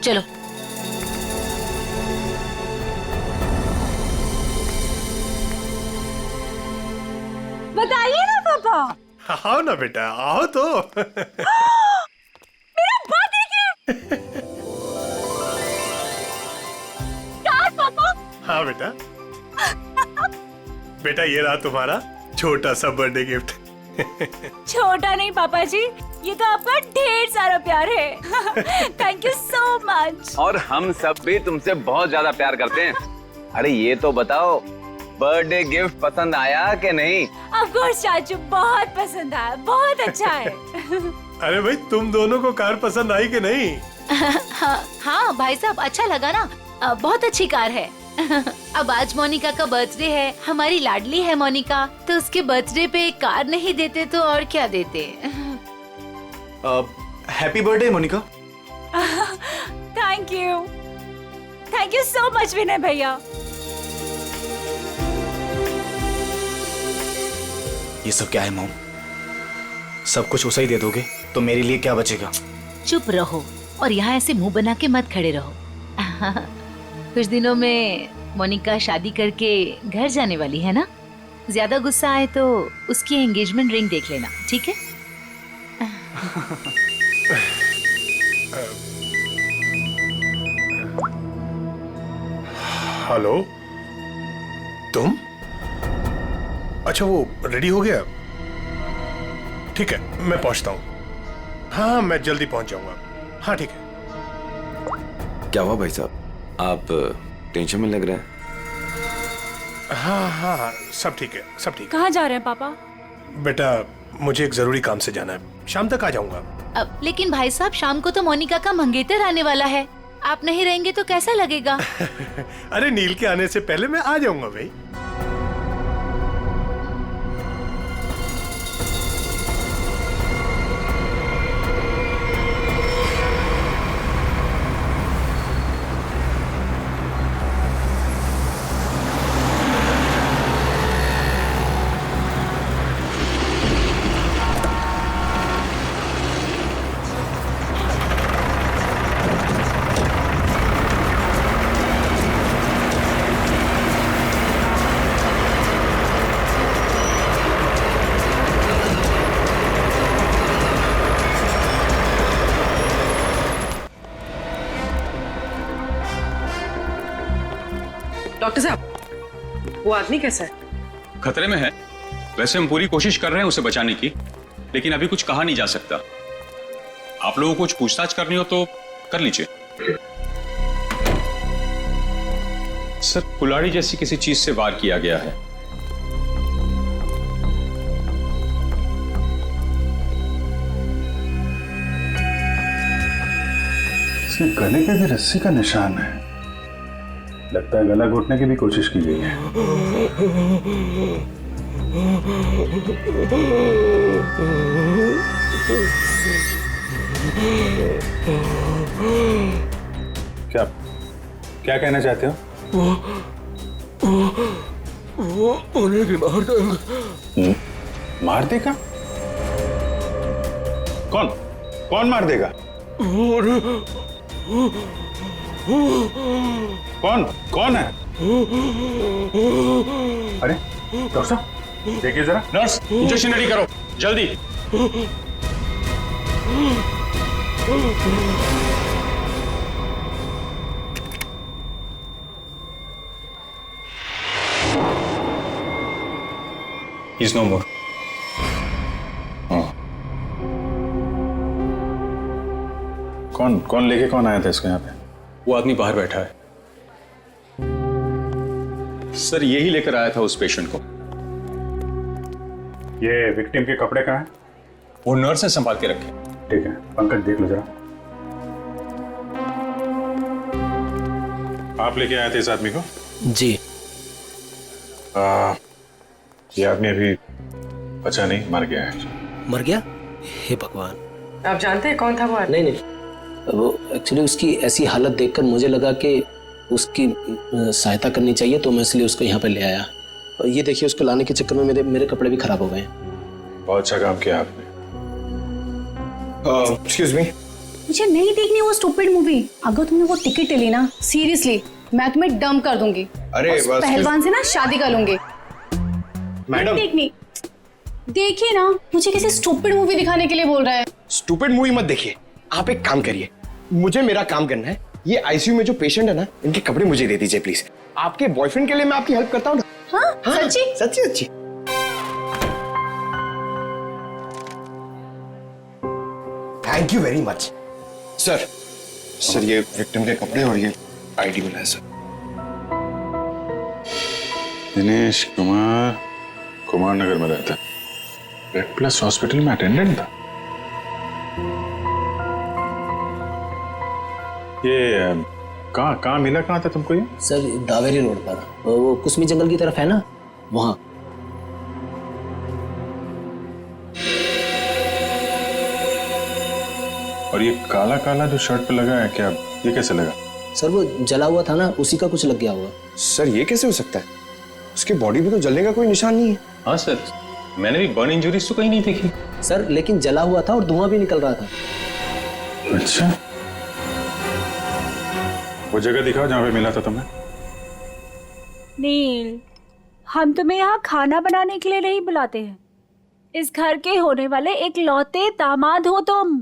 चलो। बताइए ना पापा। आओ ना बेटा, आओ तो। मेरा बर्थडे गिफ्ट। कार पापा। हाँ बेटा। बेटा ये रहा तुम्हारा छोटा सा बर्थडे गिफ्ट। छोटा नहीं पापा जी, ये तो आपका ढेर सारा प्यार है। Thank you so much. और हम सब भी तुमसे बहुत ज्यादा प्यार करते हैं। अरे ये तो बताओ, बर्थडे गिफ्ट पसंद आया कि नहीं? ऑफ कोर्स चाचू, बहुत पसंद आया, बहुत अच्छा है। अरे भाई, तुम दोनों को कार पसंद आई कि नहीं? हाँ भाई साहब, अच्छा लगा ना, बहुत अच्छी कार है। अब आज मोनिका का बर्थडे है, हमारी लाडली है मोनिका, तो उसके बर्थडे पे कार नहीं देते तो और क्या देते। Happy birthday Monika. Thank you so much Vinay भैया। ये सब क्या है मॉम? सब कुछ उसे ही दे दोगे तो मेरे लिए क्या बचेगा? चुप रहो और यहाँ ऐसे मुंह बना के मत खड़े रहो। कुछ दिनों में मोनिका शादी करके घर जाने वाली है ना, ज्यादा गुस्सा आए तो उसकी एंगेजमेंट रिंग देख लेना, ठीक है? हेलो, तुम? अच्छा, वो रेडी हो गया? ठीक है, मैं पहुंचता हूँ। हाँ, मैं जल्दी पहुंच जाऊंगा। हाँ ठीक है। क्या हुआ भाई साहब, आप टेंशन में लग रहे हैं? हाँ हाँ, सब ठीक है, सब ठीक है। कहाँ जा रहे हैं पापा? बेटा, मुझे एक जरूरी काम से जाना है, शाम तक आ जाऊंगा। लेकिन भाई साहब, शाम को तो मोनिका का मंगेतर आने वाला है, आप नहीं रहेंगे तो कैसा लगेगा? अरे नील के आने से पहले मैं आ जाऊंगा भाई। डॉक्टर साहब, वो आदमी कैसा है? खतरे में है। वैसे हम पूरी कोशिश कर रहे हैं उसे बचाने की, लेकिन अभी कुछ कहा नहीं जा सकता। आप लोगों को कुछ पूछताछ करनी हो तो कर लीजिए। सर, कुल्हाड़ी जैसी किसी चीज से वार किया गया है। इसके गले पे भी रस्सी का निशान है। लगता है गला घोटने की भी कोशिश की गई है। क्या क्या कहना चाहते हो? वो उन्हें भी मार देंगे। मार देगा? कौन कौन मार देगा? कौन कौन है? अरे डॉक्टर साहब, देखिए जरा। नर्स, इंजेक्शन रेडी करो जल्दी। He's no more. कौन लेके कौन आया था इसको यहाँ पे? वो आदमी बाहर बैठा है सर, यही लेकर आया था उस पेशेंट को। ये विक्टिम के कपड़े कहाँ हैं? वो नर्स ने संभाल के रखे। ठीक है, पंकज देख लो जरा। आप लेके आए थे इस आदमी को? जी। ये आदमी अभी बचा नहीं, मर गया है। मर गया? हे भगवान। आप जानते हैं कौन था वो आदमी? नहीं, वो एक्चुअली उसकी ऐसी हालत देखकर मुझे लगा कि उसकी सहायता करनी चाहिए, तो मैं इसलिए उसको यहाँ पे ले आया। और ये देखिए, उसको लाने के चक्कर में मेरे कपड़े भी खराब हो गए। बहुत अच्छा काम किया आपने। एक्सक्यूज मी, मुझे नहीं देखनी वो स्टूपिड मूवी। अगर तुमने वो टिकट ली ना, सीरियसली मैं तुम्हें डंप कर दूंगी। अरे उस पहलवान से ना शादी कर लूंगी। मैडम, नहीं देखनी। देखिए ना, मुझे किसी स्टूपिड मूवी दिखाने के लिए बोल रहा है। स्टूपिड मूवी मत देखिए, आप एक काम करिए, मुझे मेरा काम करना है। ये आईसीयू में जो पेशेंट है ना, इनके कपड़े मुझे दे दीजिए प्लीज। आपके बॉयफ्रेंड के लिए मैं आपकी हेल्प करता हूँ ना। हाँ, सच्ची? सच्ची सच्ची। Thank you very much sir. Sir ये विक्टिम के कपड़े और ये आईडी मिला है सर। दिनेश कुमार नगर में रहता है। रेड प्लस हॉस्पिटल में अटेंडेंट था। ये कहाँ मिला, कहाँ था तुमको ये? सर दावेरी रोड पर, वो कुसमी जंगल की तरफ है ना, वहाँ। और ये काला काला जो शर्ट पे लगा है, क्या ये कैसे लगा? सर वो जला हुआ था ना, उसी का कुछ लग गया होगा। सर ये कैसे हो सकता है? उसकी बॉडी पे तो जलने का कोई निशान नहीं है। हाँ सर, मैंने भी बर्न इंजरीज तो कहीं नहीं देखी। सर लेकिन जला हुआ था और धुआं भी निकल रहा था। अच्छा, वो जगह दिखाओ जहाँ पे मिला था तुम्हें। नील, हम तुम्हें यहाँ खाना बनाने के लिए नहीं बुलाते हैं। इस घर के होने वाले एक लौते दामाद हो तुम।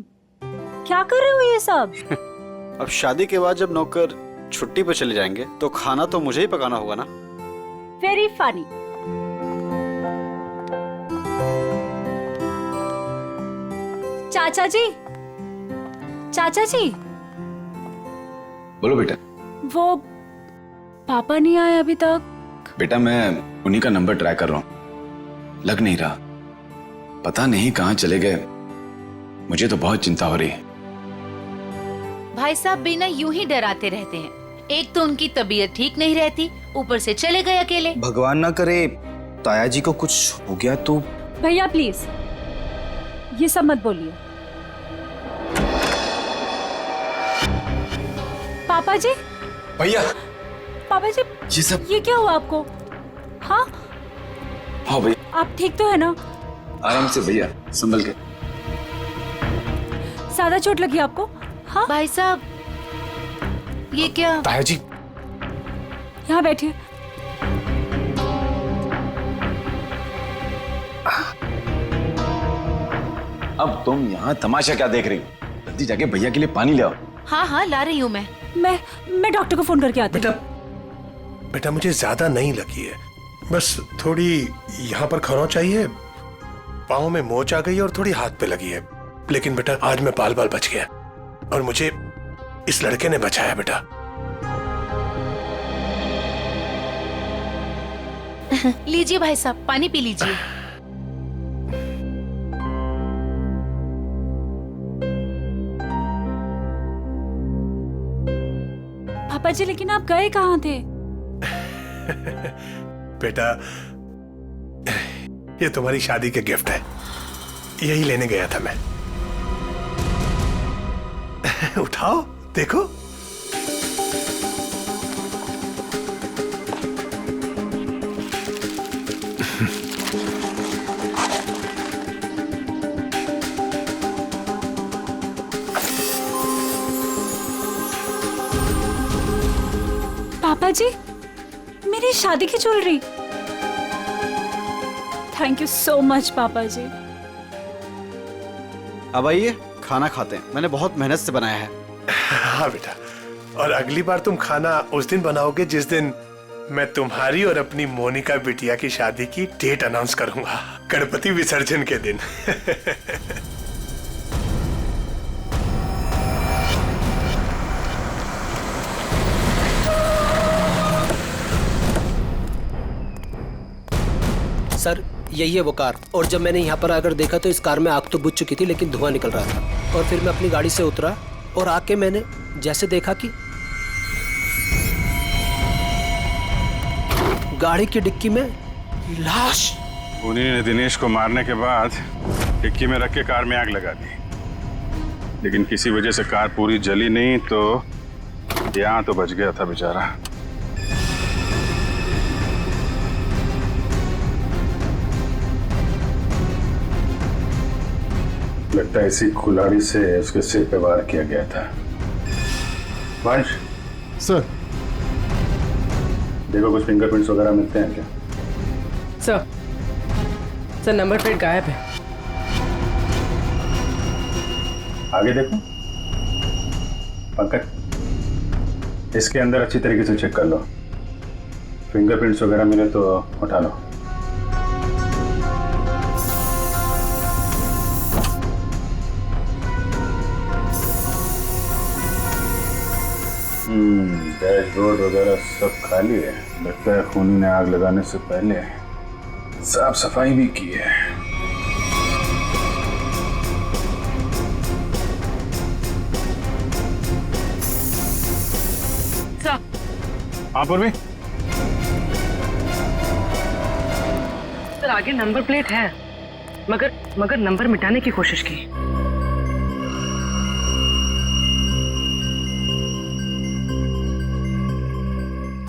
क्या कर रहे हो ये सब? अब शादी के बाद जब नौकर छुट्टी पर चले जाएंगे तो खाना तो मुझे ही पकाना होगा ना। Very funny. चाचा जी, बोलो बेटा। वो पापा नहीं आए अभी तक। बेटा मैं उन्हीं का नंबर ट्राई कर रहा हूं, लग नहीं रहा। पता नहीं कहां चले गए। मुझे तो बहुत चिंता हो रही है। भाई साहब बिना यूं ही डराते रहते हैं। एक तो उनकी तबीयत ठीक नहीं रहती, ऊपर से चले गए अकेले। भगवान ना करे ताया जी को कुछ हो गया तो। भैया प्लीज ये सब मत बोलिए। पापा जी, भैया, पापा जी, ये सब ये क्या हुआ आपको? हाँ हाँ भैया, आप ठीक तो है ना? आराम से भैया, संभल के। ज्यादा चोट लगी आपको? हाँ भाई साहब, ये क्या? ताया जी यहाँ बैठिए। अब तुम यहाँ तमाशा क्या देख रही हो? जल्दी जाके भैया के लिए पानी ले आओ। हाँ हाँ ला रही हूँ मैं डॉक्टर को फोन करके आती हूँ। बेटा मुझे ज्यादा नहीं लगी है, बस थोड़ी यहाँ पर खरोंच चाहिए, पाँव में मोच आ गई और थोड़ी हाथ पे लगी है। लेकिन बेटा आज मैं बाल बच गया और मुझे इस लड़के ने बचाया बेटा। लीजिए भाई साहब, पानी पी लीजिए। पापा जी लेकिन आप गए कहाँ थे? बेटा ये तुम्हारी शादी के गिफ्ट है, यही लेने गया था मैं। उठाओ देखो। पापा जी, मेरी शादी की jewellery. Thank you so much पापा जी। अब आइए खाना खाते हैं। मैंने बहुत मेहनत से बनाया है। हाँ बेटा, और अगली बार तुम खाना उस दिन बनाओगे जिस दिन मैं तुम्हारी और अपनी मोनिका बिटिया की शादी की डेट अनाउंस करूंगा, गणपति विसर्जन के दिन। सर यही है वो कार, और जब मैंने यहाँ पर आकर देखा तो इस कार में आग तो बुझ चुकी थी लेकिन धुआं निकल रहा था। और फिर मैं अपनी गाड़ी से उतरा और आके मैंने जैसे देखा कि गाड़ी की डिक्की में लाश। उन्हीं ने दिनेश को मारने के बाद डिक्की में रख के कार में आग लगा दी, लेकिन किसी वजह से कार पूरी जली नहीं तो यहाँ तो बच गया था बेचारा। लगता है इसी कुल्हाड़ी से उसके सिर पे वार किया गया था। वंश सर, देखो कुछ फिंगरप्रिंट्स वगैरह मिलते हैं क्या? सर नंबर प्लेट गायब है। आगे देखो पंकज, इसके अंदर अच्छी तरीके से चेक कर लो, फिंगरप्रिंट्स वगैरह मिले तो उठा लो। डैशबोर्ड वगैरह सब खाली है। लगता है खूनी ने आग लगाने से पहले साफ सफाई भी की है। हाँ पूर्वी, सर आगे नंबर प्लेट है, मगर नंबर मिटाने की कोशिश की।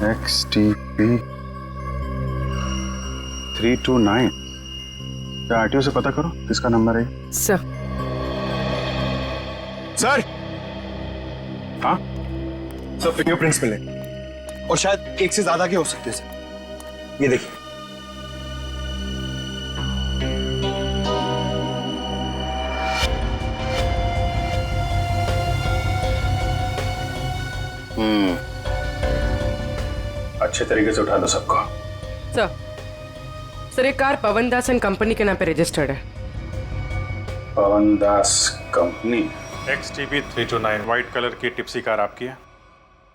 XTP 329, क्या आरटीओ से पता करो किसका नंबर है? सर हाँ सर फिंगरप्रिंट्स मिले और शायद एक से ज्यादा के हो सकते हैं सर। ये देखिए। अच्छे तरीके से उठा दो सबको। सर ये car Pawan Das and company के नाम पे रजिस्टर्ड है। पवन दास कंपनी। XTP 329 व्हाइट कलर की टिप्सी कार आपकी है?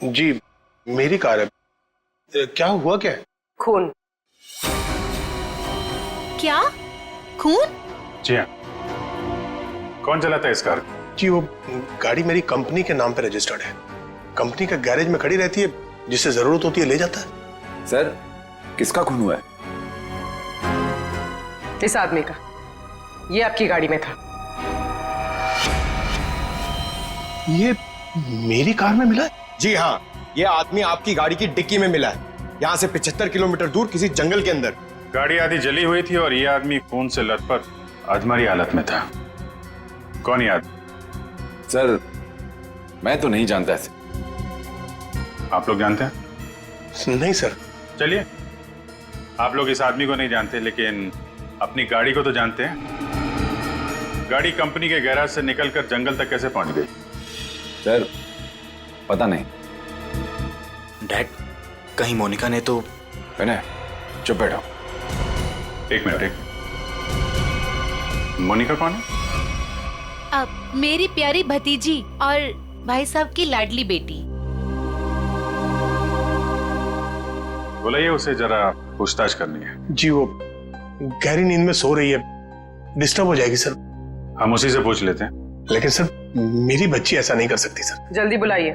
जी मेरी कार है। क्या हुआ क्या? खून। क्या खून? जी हाँ। कौन चलाता है इस कार? जी वो गाड़ी मेरी कंपनी के नाम पे रजिस्टर्ड है। कंपनी का गैरेज में खड़ी रहती है, जिससे जरूरत होती है ले जाता है। सर किसका खून हुआ है? इस आदमी का, ये आपकी गाड़ी में था। ये मेरी कार में मिला है? जी हाँ, ये आदमी आपकी गाड़ी की डिक्की में मिला है, यहाँ से 75 किलोमीटर दूर किसी जंगल के अंदर। गाड़ी आधी जली हुई थी और ये आदमी खून से लथपथ अधमरी हालत में था। कौन ये आदमी? सर मैं तो नहीं जानता इसे। आप लोग जानते हैं? नहीं सर। चलिए, आप लोग इस आदमी को नहीं जानते लेकिन अपनी गाड़ी को तो जानते हैं। गाड़ी कंपनी के गैराज से निकलकर जंगल तक कैसे पहुंच गई? सर पता नहीं। डैड, कहीं मोनिका ने तो... मैंने चुप बैठो। एक मिनट। मोनिका कौन है? अब मेरी प्यारी भतीजी और भाई साहब की लाडली बेटी। बुलाइए उसे, जरा पूछताछ करनी है। जी वो गहरी नींद में सो रही है, डिस्टर्ब हो जाएगी सर। हम उसी से पूछ लेते हैं। लेकिन सर मेरी बच्ची ऐसा नहीं कर सकती सर। जल्दी बुलाइए,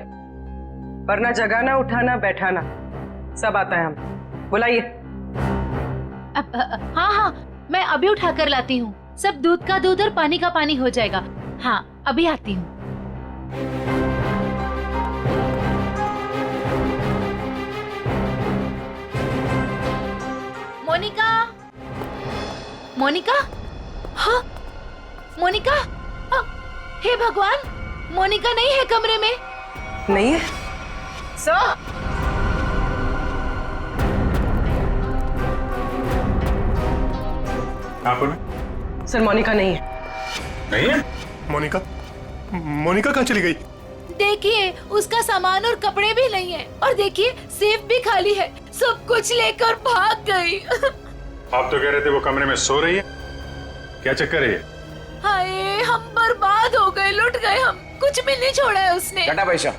वरना जगाना उठाना बैठाना सब आता है। हम बुलाइए। हाँ हाँ मैं अभी उठा कर लाती हूँ। सब दूध का दूध और पानी का पानी हो जाएगा। हाँ अभी आती हूँ। मोनिका, मोनिका, हाँ मोनिका, हे भगवान, मोनिका नहीं है कमरे में। नहीं है सर। आप सर मोनिका नहीं है। नहीं है? मोनिका मोनिका कहाँ चली गई? देखिए उसका सामान और कपड़े भी नहीं है, और देखिए सेफ भी खाली है, सब कुछ लेकर भाग गई। आप तो कह रहे थे वो कमरे में सो रही है, क्या चक्कर है ये? हाय हम बर्बाद हो गए, लुट गए हम, कुछ भी नहीं छोड़ा है उसने। टाटा पैसा।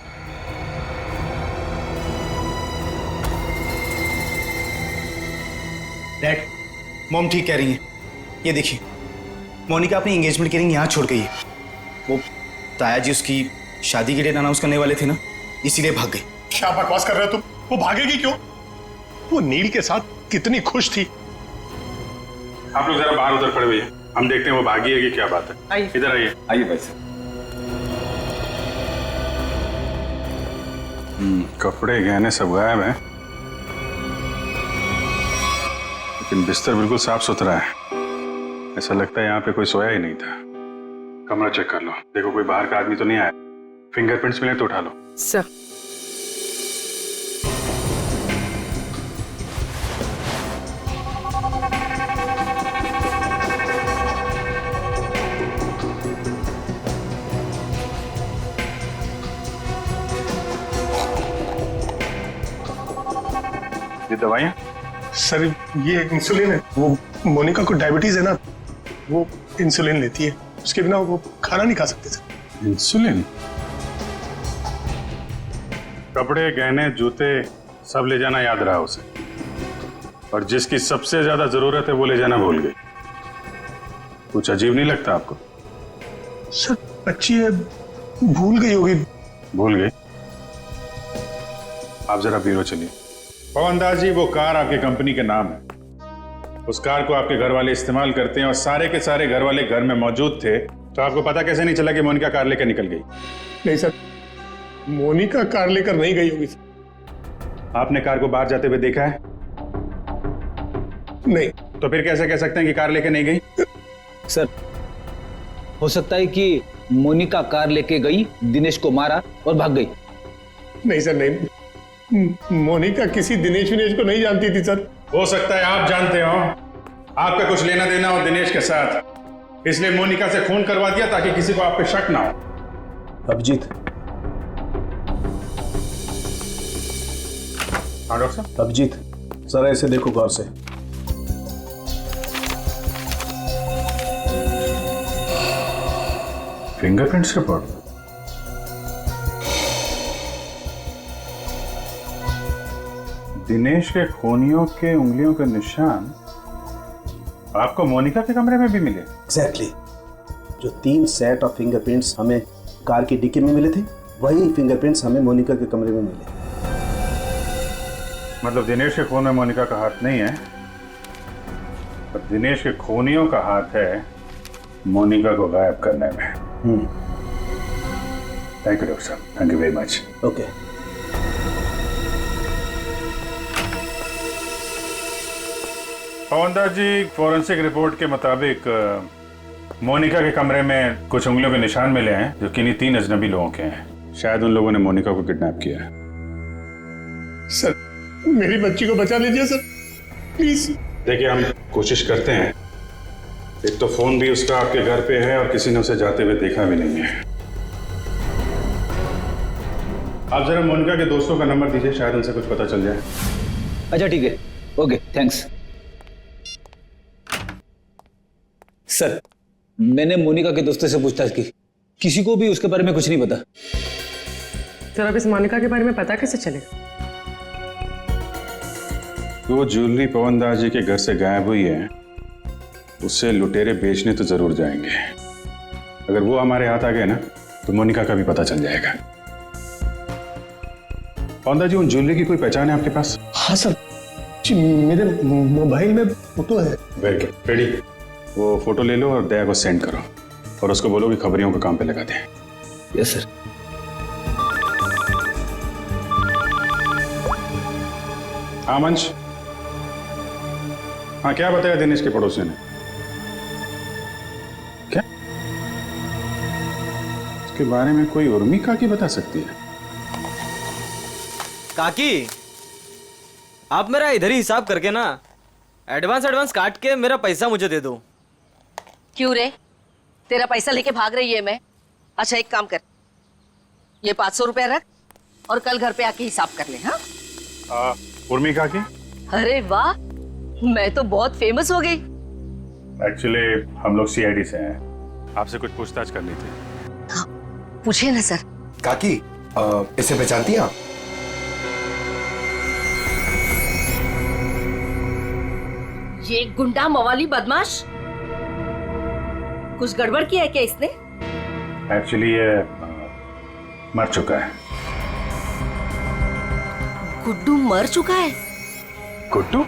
डैड, मॉम ठीक कह रही हैं। ये देखिए, मोनिका अपनी एंगेजमेंट की रिंग यहाँ छोड़ गई है। वो ताया जी उसकी शादी की डेट अनाउंस करने वाले थे ना, इसीलिए भाग गई। क्या बकवास कर रहे हो तुम? वो भागेगी क्यों? वो नील के साथ कितनी खुश थी। आप लोग जरा बाहर उधर खड़े हुए हैं, हम देखते हैं वो भागी है कि क्या बात है। इधर आइए। आइए भाई साहब। कपड़े गहने सब गायब हैं, लेकिन बिस्तर बिल्कुल साफ सुथरा है। ऐसा लगता है यहाँ पे कोई सोया ही नहीं था। कमरा चेक कर लो, देखो कोई बाहर का आदमी तो नहीं आया। फिंगरप्रिंट्स मिले तो उठा लो। सर ये दवाइयाँ? सर ये इंसुलिन है। वो मोनिका को डायबिटीज है ना, वो इंसुलिन लेती है, उसके बिना वो खाना नहीं खा सकते सर। इंसुलिन? कपड़े गहने जूते सब ले जाना याद रहा उसे, और जिसकी सबसे ज्यादा जरूरत है वो ले जाना भूल गई। कुछ अजीब नहीं लगता आपको? सर बच्ची है, भूल गई होगी। भूल गई? आप जरा ब्यूरो चलिए। पवन दास जी, वो कार आपके कंपनी के नाम है। उस कार को आपके घर वाले इस्तेमाल करते हैं, और सारे के सारे घर वाले घर में मौजूद थे, तो आपको पता कैसे नहीं चला कि मोनिका कार लेकर निकल गई? नहीं सर, मोनिका कार लेकर नहीं गई होगी। आपने कार को बाहर जाते हुए देखा है? नहीं। तो फिर कैसे कह सकते हैं कि कार लेके नहीं गई? सर हो सकता है कि मोनिका कार लेके गई, दिनेश को मारा और भाग गई। नहीं सर, नहीं, मोनिका किसी दिनेश विनेश को नहीं जानती थी सर। हो सकता है आप जानते हो, आपका कुछ लेना देना हो दिनेश के साथ, इसलिए मोनिका से खून करवा दिया ताकि किसी को आप पे शक ना हो। अभिजीत। हाँ डॉक्टर साहब। अभिजीत जरा ऐसे देखो गौर से। Fingerprints report? दिनेश के खूनियों के उंगलियों के निशान आपको मोनिका के कमरे में भी मिले? एग्जैक्टली। जो 3 सेट ऑफ फिंगरप्रिंट्स हमें कार की डिक्की में मिले थे, वही फिंगरप्रिंट्स हमें मोनिका के कमरे में मिले। मतलब दिनेश के खून में मोनिका का हाथ नहीं है, पर दिनेश के खूनियों का हाथ है मोनिका को गायब करने में। थैंक यू डॉक्टर साहब, thank you very much. Okay. Pawan Das ji, forensic report के मुताबिक मोनिका के कमरे में कुछ उंगलियों के निशान मिले हैं जो किन्हीं 3 अजनबी लोगों के हैं। शायद उन लोगों ने मोनिका को किडनैप किया है। सर मेरी बच्ची को बचा लीजिए सर, प्लीज। देखिए हम कोशिश करते हैं। एक तो फोन भी उसका आपके घर पे है और किसी ने उसे जाते हुए देखा भी नहीं है। आप जरा मोनिका के दोस्तों का नंबर दीजिए, शायद उनसे कुछ पता चल जाए। अच्छा ठीक है, ओके थैंक्स। सर मैंने मोनिका के दोस्तों से पूछताछ की, किसी को भी उसके बारे में कुछ नहीं पता। सर अब इस मोनिका के बारे में पता कैसे चलेगा? वो ज्वेलरी पवन दास जी के घर से गायब हुई है, उससे लुटेरे बेचने तो जरूर जाएंगे। अगर वो हमारे हाथ आ गए ना तो मोनिका का भी पता चल जाएगा। पवन दास जी, उन ज्वेलरी की कोई पहचान है आपके पास? हाँ सर, मेरे मोबाइल में फोटो है। Very good, ready. वो फोटो ले लो और दया को सेंड करो, और उसको बोलो कि खबरियों को काम पे लगा दें। Yes sir. हाँ मंच। हाँ क्या बताया दिनेश के पड़ोसी ने? क्या उसके बारे में कोई उर्मी काकी बता सकती है? काकी आप मेरा इधर ही हिसाब करके ना एडवांस काट के मेरा पैसा मुझे दे दो। क्यों रे, तेरा पैसा लेके भाग रही है मैं? अच्छा एक काम कर, ये 500 रुपया रख और कल घर पे आके हिसाब कर ले। हाँ उर्मी का की? अरे वाह, मैं तो बहुत फेमस हो गई। एक्चुअली हम लोग सीआईडी से हैं, आपसे कुछ पूछताछ करनी थी। पूछे ना सर। काकी इसे पहचानती हैं आप? ये गुंडा मवाली बदमाश कुछ गड़बड़ किया है क्या इसने? एक्चुअली ये मर चुका है। गुड्डू मर चुका है? गुड्डू?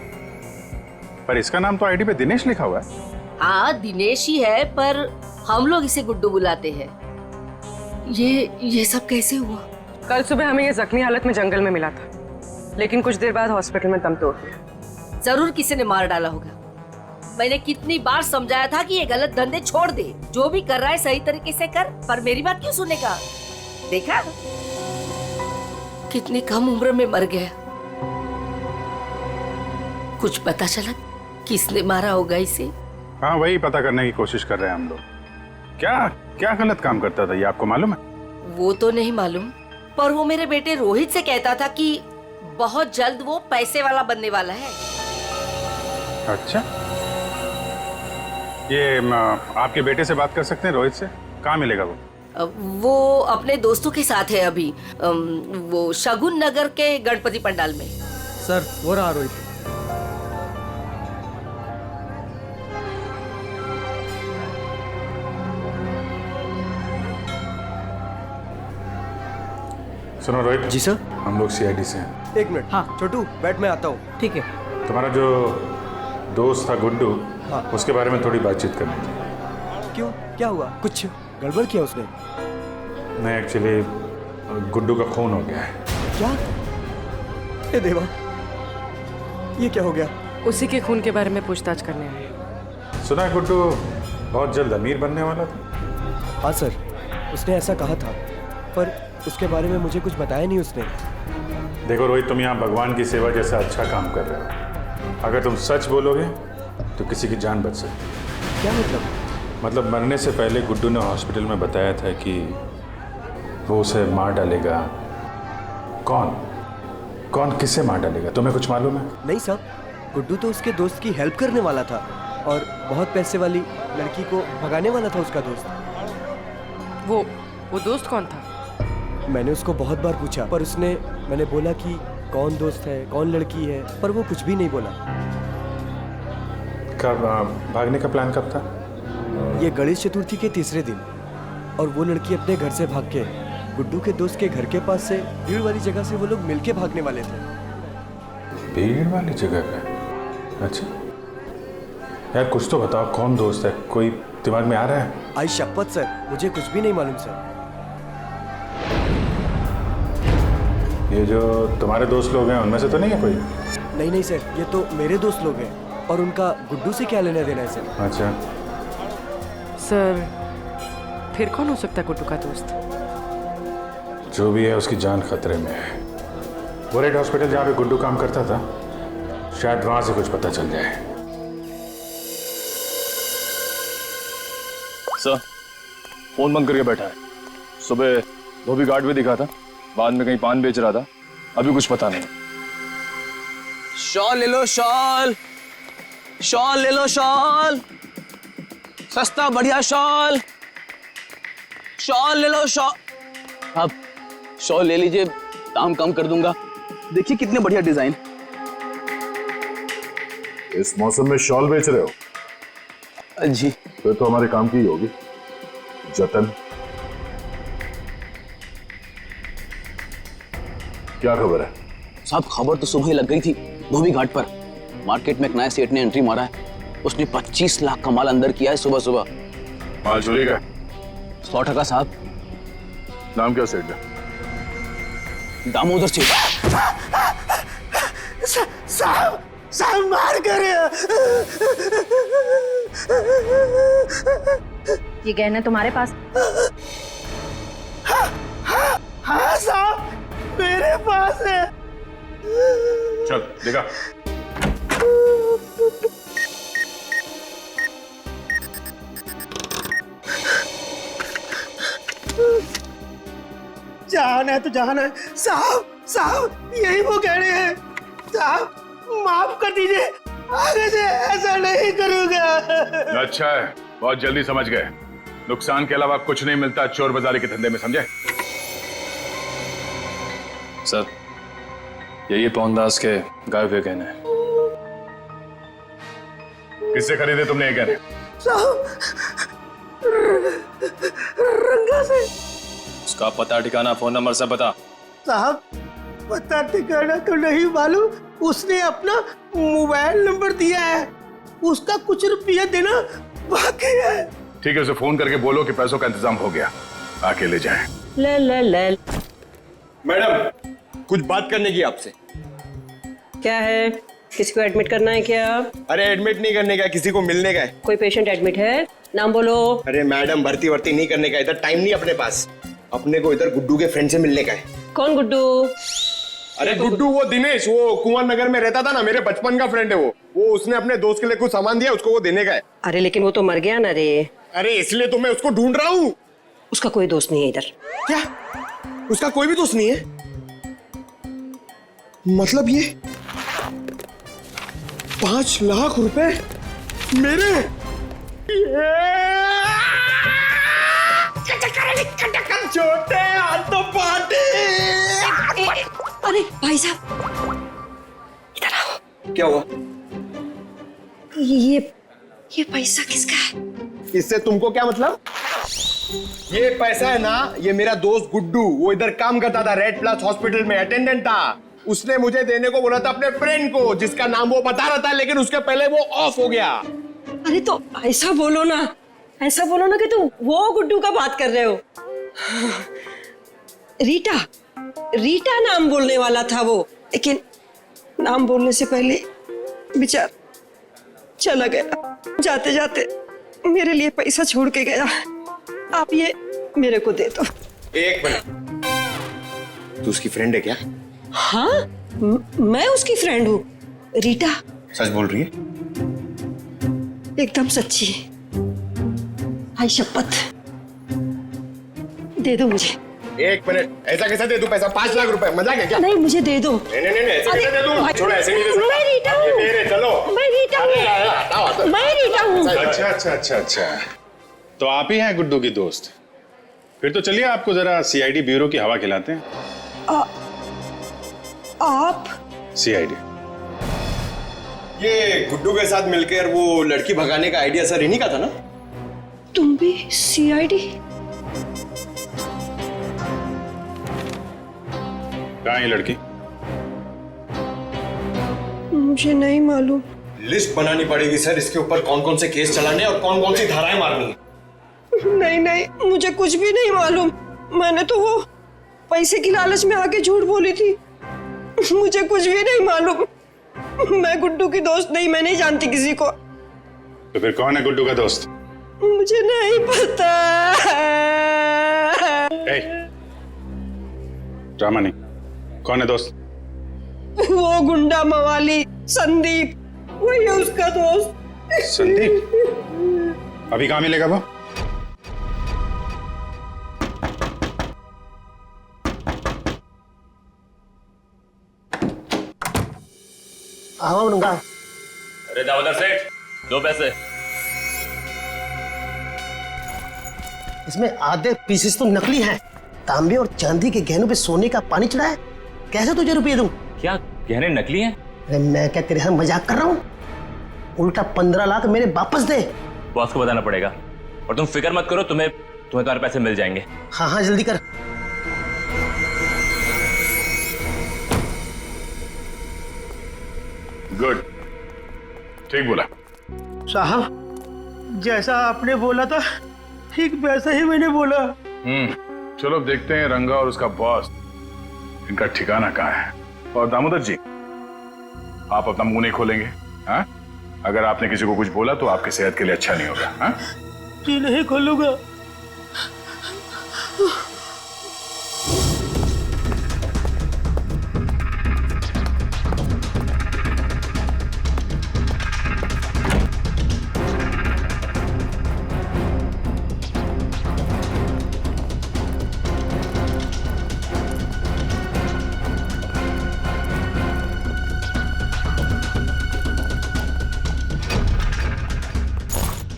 पर इसका नाम तो आईडी पे दिनेश लिखा हुआ है। हाँ दिनेश ही है, पर हम लोग इसे गुड्डू बुलाते हैं। ये सब कैसे हुआ? कल सुबह हमें ये जख्मी हालत में जंगल में मिला था, लेकिन कुछ देर बाद हॉस्पिटल में दम तोड़ दिया। जरूर किसी ने मार डाला होगा। मैंने कितनी बार समझाया था कि ये गलत धंधे छोड़ दे, जो भी कर रहा है सही तरीके से कर, पर मेरी बात क्यों सुनेगा? देखा कितनी कम उम्र में मर गया। कुछ पता चला किसने मारा होगा इसे? हाँ वही पता करने की कोशिश कर रहे हैं हम लोग। क्या क्या गलत काम करता था ये आपको मालूम है? वो तो नहीं मालूम, पर वो मेरे बेटे रोहित से कहता था कि बहुत जल्द वो पैसे वाला बनने वाला है। अच्छा, ये आपके बेटे से बात कर सकते हैं रोहित से? कहाँ मिलेगा वो? वो अपने दोस्तों के साथ है अभी, वो शगुन नगर के गणपति पंडाल में। सर वो रहा रोहित। सुनो रोहित। जी सर। हम लोग सीआईडी से हैं। एक मिनट। हाँ छोटू बैठ, मैं आता हूँ। ठीक है। तुम्हारा जो दोस्त था गुड्डू, हाँ। उसके बारे में थोड़ी बातचीत करनी थी। क्यों, क्या हुआ? कुछ गड़बड़ किया उसने? नहीं, एक्चुअली गुड्डू का खून हो गया है। क्या? ए देवा, ये क्या हो गया? उसी के खून के बारे में पूछताछ करने आए। सुना है गुड्डू बहुत जल्द अमीर बनने वाला था। हाँ सर, उसने ऐसा कहा था, पर उसके बारे में मुझे कुछ बताया नहीं उसने। देखो रोहित, तुम यहाँ भगवान की सेवा जैसा अच्छा काम कर रहे हो। अगर तुम सच बोलोगे तो किसी की जान बच सकती। क्या मतलब? मतलब मरने से पहले गुड्डू ने हॉस्पिटल में बताया था कि वो उसे मार डालेगा। कौन किसे मार डालेगा? तुम्हें कुछ मालूम है? नहीं साहब, गुड्डू तो उसके दोस्त की हेल्प करने वाला था और बहुत पैसे वाली लड़की को भगाने वाला था उसका दोस्त। वो दोस्त कौन था? मैंने उसको बहुत बार पूछा, पर मैंने बोला कि कौन दोस्त है, कौन लड़की है, पर वो कुछ भी नहीं बोला। कब भागने का प्लान कब था? ये गणेश चतुर्थी के तीसरे दिन, और वो लड़की अपने घर से भाग के गुड्डू के दोस्त के घर के पास से भीड़ वाली जगह से वो लोग मिलके भागने वाले थे। भीड़ वाली जगह पे? अच्छा यार, कुछ तो बताओ, कौन दोस्त है? कोई दिमाग में आ रहा है? आई शपथ सर, मुझे कुछ भी नहीं मालूम सर। ये जो तुम्हारे दोस्त लोग हैं उनमें से तो नहीं है कोई? नहीं सर, ये तो मेरे दोस्त लोग हैं, और उनका गुड्डू से क्या लेना देना है सर? अच्छा सर, फिर कौन हो सकता है गुड्डू का दोस्त? जो भी है उसकी जान खतरे में है। वो रेड हॉस्पिटल जहाँ पे गुड्डू काम करता था, शायद वहां से कुछ पता चल जाए। सर, फोन बंद करके बैठा है। सुबह धोबी घाट भी दिखा था, बाद में कहीं पान बेच रहा था, अभी कुछ पता नहीं। शॉल ले लो, शॉल ले लो, शॉल सस्ता बढ़िया शॉल ले लो, शॉल। आप शॉल ले लीजिए, दाम कम कर दूंगा। देखिए कितने बढ़िया डिजाइन। इस मौसम में शॉल बेच रहे हो? जी। फिर तो हमारे काम की ही होगी। जतन, क्या खबर है? साहब खबर तो सुबह ही लग गई थी धोबी घाट पर। मार्केट में एक नए सेठ ने एंट्री मारा है। उसने 25 लाख का माल अंदर किया है सुबह सुबह। माल चोरी का? 100% साहब। नाम क्या सेठ का? दामोदर सेठ। साहब मार कर। ये गहने तुम्हारे पास? हाँ साहब, मेरे पास है। चल देखा। जाना है तो जाना है। साहब साहब यही वो कह रहे हैं। साहब माफ कर दीजिए, आगे से ऐसा नहीं करूंगा। अच्छा है, बहुत जल्दी समझ गए। नुकसान के अलावा कुछ नहीं मिलता चोर बाजारी के धंधे में, समझे? सर, यही पवनदास के गाय हुए गहने हैं। किससे खरीदे तुमने ये गहने? साहब रंगा से। उसका पता ठिकाना फोन नंबर सब बता। साहब पता ठिकाना तो नहीं मालूम, उसने अपना मोबाइल नंबर दिया है, उसका कुछ रुपया देना बाकी है। ठीक है, उसे फोन करके बोलो कि पैसों का इंतजाम हो गया, आके ले जाए। ले। मैडम कुछ बात करने की आपसे। क्या है? किसी को एडमिट करना है क्या? अरे एडमिट नहीं करने का, किसी को मिलने का है। कोई पेशेंट एडमिट है? नाम बोलो। अरे मैडम भर्ती नहीं करने का, इधर टाइम नहीं अपने पास। अपने को इधर गुड्डू के फ्रेंड से मिलने का है। कौन गुड्डू? अरे गुड्डू वो दिनेश, वो कुंवर नगर में रहता था ना, मेरे बचपन का फ्रेंड है वो उसने अपने दोस्त के लिए कुछ सामान दिया, उसको वो देने का है। अरे लेकिन वो तो मर गया ना रे। अरे इसलिए तो मैं उसको ढूंढ रहा हूँ। उसका कोई दोस्त नहीं है इधर। क्या? उसका कोई भी दोस्त नहीं है? मतलब ये 5 लाख रुपए मेरे? छोटे हाथ तो पाटे। अरे भाई साहब इधर आओ। क्या हुआ? ये पैसा किसका है? इससे तुमको क्या मतलब? ये पैसा है ना, ये मेरा दोस्त गुड्डू, वो इधर काम करता था, रेड प्लस हॉस्पिटल में अटेंडेंट था। उसने मुझे देने को बोला था अपने फ्रेंड को, जिसका नाम वो बता रहा था, लेकिन उसके पहले वो ऑफ हो गया। अरे तो ऐसा बोलो ना कि तुम वो गुड्डू का बात कर रहे हो। रीटा नाम बोलने वाला था वो, लेकिन नाम बोलने से पहले बेचारा चला गया। जाते जाते मेरे लिए पैसा छोड़ के गया। आप ये मेरे को दे दो। एक मिनट, तू उसकी फ्रेंड है क्या? हाँ, मैं उसकी फ्रेंड हूँ। रीटा सच बोल रही है? एकदम सच्ची। आई शपथ, दे दो मुझे। एक मिनट, ऐसा कैसे दे दूं पैसा? 5 लाख रुपए, मजाक है क्या? नहीं, मुझे दे दो। नहीं, ऐसे कैसे दे दूं? छोड़ो, ऐसे नहीं दे सकता। मैं रीटा हूँ। मेरे चलो। मैं रीटा हूँ। मैं रीटा हूँ। अच्छा। तो आप ही हैं गुड्डू की दोस्त? फिर तो चलिए आपको जरा सीआईडी ब्यूरो की हवा खिलाते हैं। आप? सीआईडी। ये गुड्डू के साथ मिलकर वो लड़की भगाने का आइडिया सर इन्हीं का था ना? तुम भी सीआईडी? कहाँ है लड़की? मुझे नहीं मालूम। लिस्ट बनानी पड़ेगी सर, इसके ऊपर कौन कौन से केस चलाने और कौन कौन सी धाराएं मारनी है। नहीं, मुझे कुछ भी नहीं मालूम। मैंने तो वो पैसे की लालच में आके झूठ बोली थी। मुझे कुछ भी नहीं मालूम। मैं गुड्डू की दोस्त नहीं, मैं नहीं जानती किसी को। तो फिर कौन है गुड्डू का दोस्त? मुझे नहीं पता। ड्रामा नहीं, कौन है दोस्त? वो गुंडा मवाली संदीप, वही है उसका दोस्त। संदीप? अभी कहाँ मिलेगा वो? आओ नंगा। अरे दाऊदर सेठ, 2 पैसे। इसमें आधे पीसेस तो नकली हैं। तांबे और चांदी के गहनों पे सोने का पानी चढ़ा है। कैसे तुझे रुपये दूं? क्या गहने नकली हैं? अरे मैं क्या तेरे साथ मजाक कर रहा हूँ? उल्टा 15 लाख मेरे वापस दे। बॉस को बताना पड़ेगा। और तुम फिक्र मत करो, तुम्हें तुम्हारे पैसे मिल जाएंगे। हाँ जल्दी कर। गुड, ठीक बोला साहब। जैसा आपने बोला था ठीक वैसा ही मैंने बोला। चलो देखते हैं रंगा और उसका बॉस, इनका ठिकाना कहाँ है। और दामोदर जी, आप अपना मुंह नहीं खोलेंगे, हाँ? अगर आपने किसी को कुछ बोला तो आपकी सेहत के लिए अच्छा नहीं होगा, हाँ? जी नहीं खोलूंगा।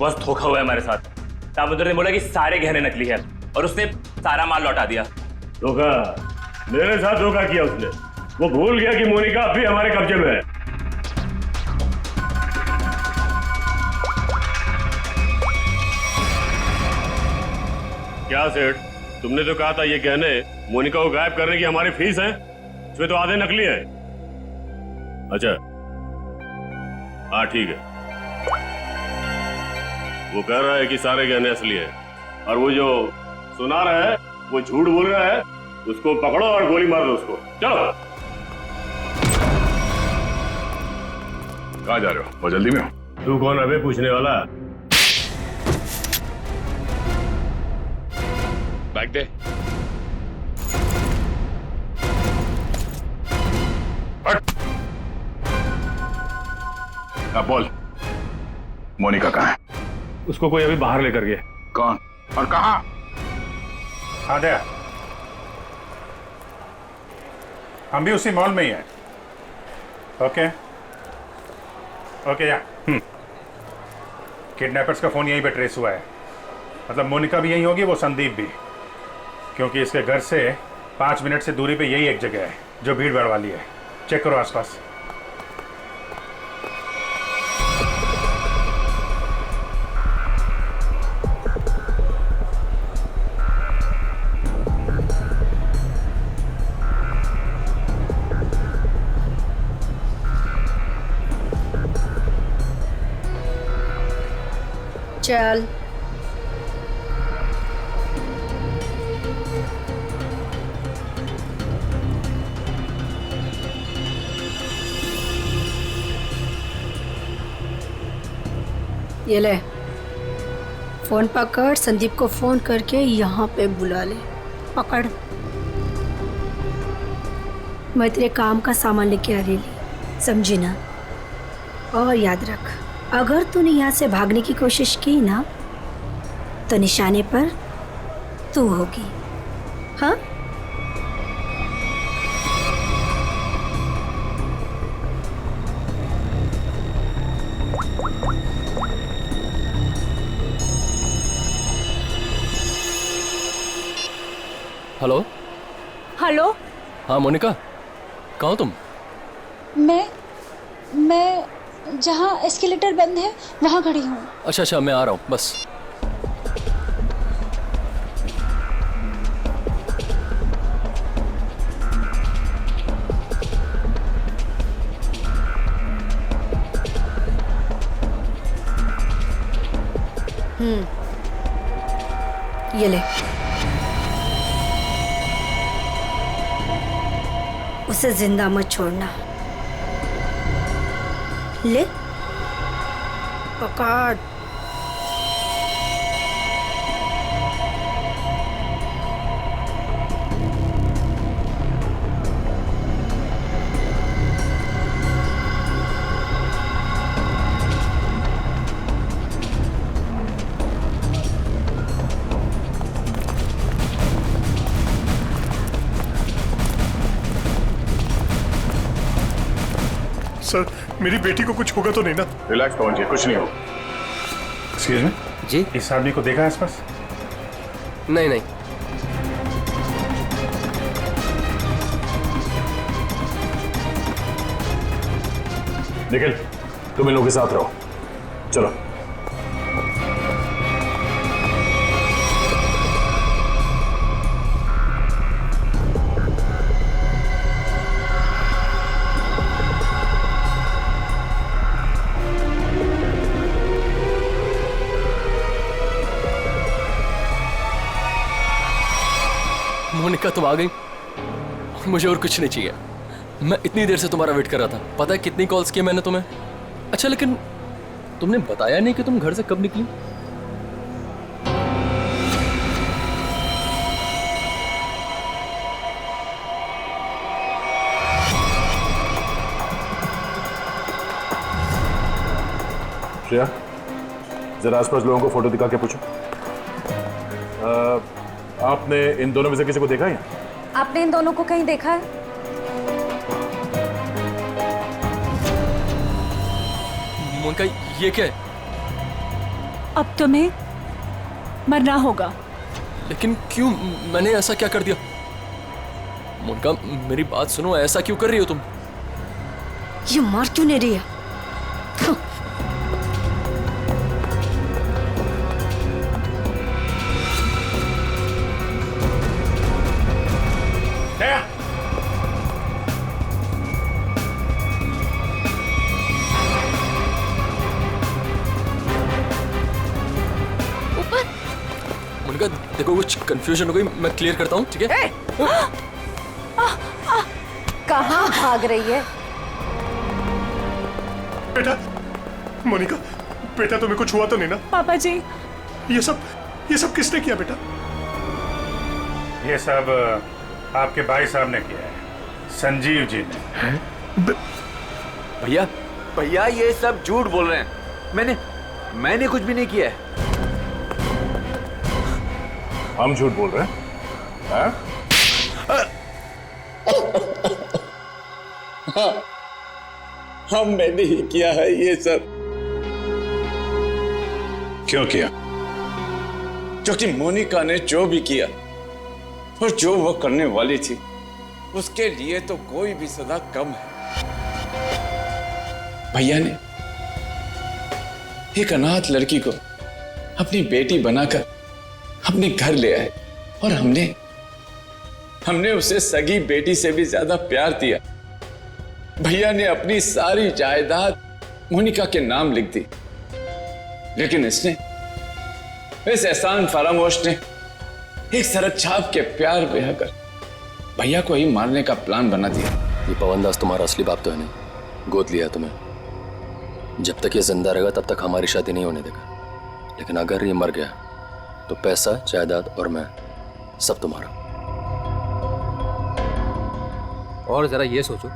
बस धोखा हुआ है हमारे साथ। दामोदर ने बोला कि सारे गहने नकली है और उसने सारा माल लौटा दिया। धोखा? मेरे साथ धोखा किया उसने। वो भूल गया कि मोनिका अब भी हमारे कब्जे में है। क्या सेठ, तुमने तो कहा था ये गहने मोनिका को गायब करने की हमारी फीस है, इसमें तो आधे नकली है। अच्छा हाँ ठीक है। वो कह रहा है कि सारे गहने असली है और वो जो सुना रहा है वो झूठ बोल रहा है। उसको पकड़ो और गोली मार दो उसको। चलो। कहाँ जा रहे हो? बहुत जल्दी में हो? तू कौन है बे पूछने वाला? बैग दे। अब बोल, मोनिका कहाँ है? उसको कोई अभी बाहर लेकर गया। कौन और कहाँ? आद्या, हम भी उसी मॉल में ही हैं। ओके ओके या किडनैपर्स का फोन यहीं पे ट्रेस हुआ है। मतलब मोनिका भी यहीं होगी, वो संदीप भी, क्योंकि इसके घर से 5 मिनट से दूरी पे यही एक जगह है जो भीड़ भाड़ वाली है। चेक करो आसपास। चल ये ले फोन पकड़, संदीप को फोन करके यहाँ पे बुला ले। पकड़। मैं तेरे काम का सामान लेके आ रही, समझी ना? और याद रख, अगर तूने यहाँ से भागने की कोशिश की ना तो निशाने पर तू होगी। हाँ? हेलो। हेलो। हाँ मोनिका, कहाँ हो तुम? मैं जहाँ एस्केलेटर बंद है वहाँ खड़ी हूँ। अच्छा अच्छा, मैं आ रहा हूँ बस। ये ले, उसे जिंदा मत छोड़ना। ले पकड़। सर, मेरी बेटी को कुछ होगा तो नहीं ना? रिलैक्स पवन जी, कुछ नहीं हो। एक्सक्यूज मी जी, इस आदमी को देखा है आसपास? नहीं नहीं। निखिल, तुम इन लोगों के साथ रहो। चलो। मोनिका, तुम आ गई। मुझे और कुछ नहीं चाहिए। मैं इतनी देर से तुम्हारा वेट कर रहा था। पता है कितनी कॉल्स किए मैंने तुम्हें? अच्छा, लेकिन तुमने बताया नहीं कि तुम घर से कब निकली। श्रेया, जरा आसपास लोगों को फोटो दिखा के पूछो। आपने इन दोनों में से किसी को देखा है? आपने इन दोनों को कहीं देखा है? मोनिका, ये क्या है? अब तुम्हें मरना होगा। लेकिन क्यों? मैंने ऐसा क्या कर दिया? मोनिका मेरी बात सुनो, ऐसा क्यों कर रही हो तुम? ये मार क्यों नहीं रही है? मोनिका देखो कुछ कंफ्यूजन हो गई, मैं क्लियर करता हूँ, ठीक है? कहाँ भाग रही है? बेटा, मोनिका, बेटा तुम्हें कुछ हुआ तो नहीं ना? पापा जी, ये सब किसने किया बेटा? ये सब आपके भाई साहब ने किया है, संजीव जी ने। भैया भैया ये सब झूठ बोल रहे हैं। मैंने कुछ भी नहीं किया है। हम झूठ बोल रहे हैं? हाँ? हाँ, मैंने ही किया है ये सब। क्यों किया? क्योंकि मोनिका ने जो भी किया और जो वो करने वाली थी, उसके लिए तो कोई भी सजा कम है। भैया ने एक अनाथ लड़की को अपनी बेटी बनाकर अपने घर ले आए और हमने उसे सगी बेटी से भी ज्यादा प्यार दिया। भैया ने अपनी सारी जायदाद मोनिका के नाम लिख दी, लेकिन इस एहसान फरामोश ने एक सरक छाप के प्यार बहाकर भैया को ही मारने का प्लान बना दिया। ये पवनदास तुम्हारा असली बाप तो है नहीं, गोद लिया तुम्हें। जब तक ये जिंदा रहेगा तब तक हमारी शादी नहीं होने देगा, लेकिन अगर ये मर गया तो पैसा, जायदाद और मैं सब तुम्हारा। और जरा ये सोचो,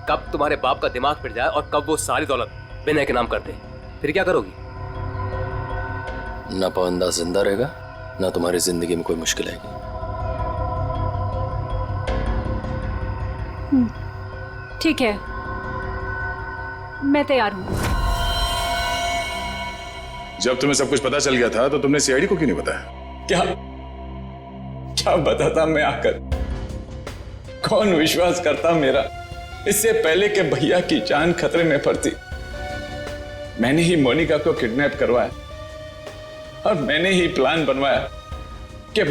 कब तुम्हारे बाप का दिमाग फिर जाए और कब वो सारी दौलत विनय के नाम कर दे, फिर क्या करोगी? ना पवनदास जिंदा रहेगा, ना तुम्हारी जिंदगी में कोई मुश्किल आएगी। ठीक है, मैं तैयार हूँ। जब तुम्हें सब कुछ पता चल गया था तो तुमने सीआईडी को क्यों नहीं बताया? क्या बताता मैं आकर? कौन विश्वास करता मेरा? इससे पहले कि भैया की जान खतरे में पड़ती, मैंने ही मोनिका को किडनैप करवाया और मैंने ही प्लान बनवाया कि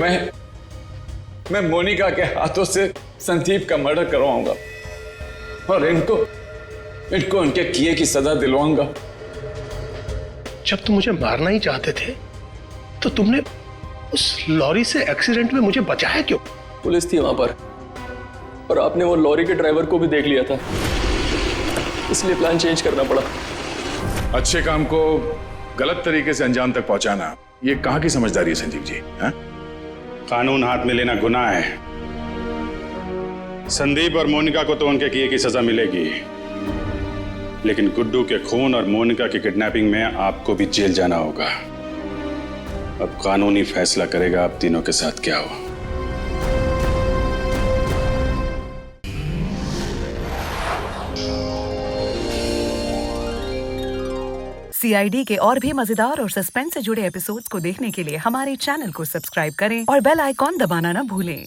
मैं मोनिका के हाथों से संदीप का मर्डर करवाऊंगा और इनको उनके किए की सजा दिलवाऊंगा। जब तुम मुझे मारना ही चाहते थे तो तुमने उस लॉरी से एक्सीडेंट में मुझे बचाया क्यों? पुलिस थी वहां पर और आपने वो लॉरी के ड्राइवर को भी देख लिया था, इसलिए प्लान चेंज करना पड़ा। अच्छे काम को गलत तरीके से अंजाम तक पहुंचाना, ये कहां की समझदारी है संजीव जी? हा? कानून हाथ में लेना गुनाह है। संदीप और मोनिका को तो उनके किए की सजा मिलेगी, लेकिन गुड्डू के खून और मोनिका की किडनैपिंग में आपको भी जेल जाना होगा। अब कानूनी फैसला करेगा आप तीनों के साथ क्या हो। सीआईडी के और भी मजेदार और सस्पेंस से जुड़े एपिसोड्स को देखने के लिए हमारे चैनल को सब्सक्राइब करें और बेल आइकॉन दबाना ना भूलें।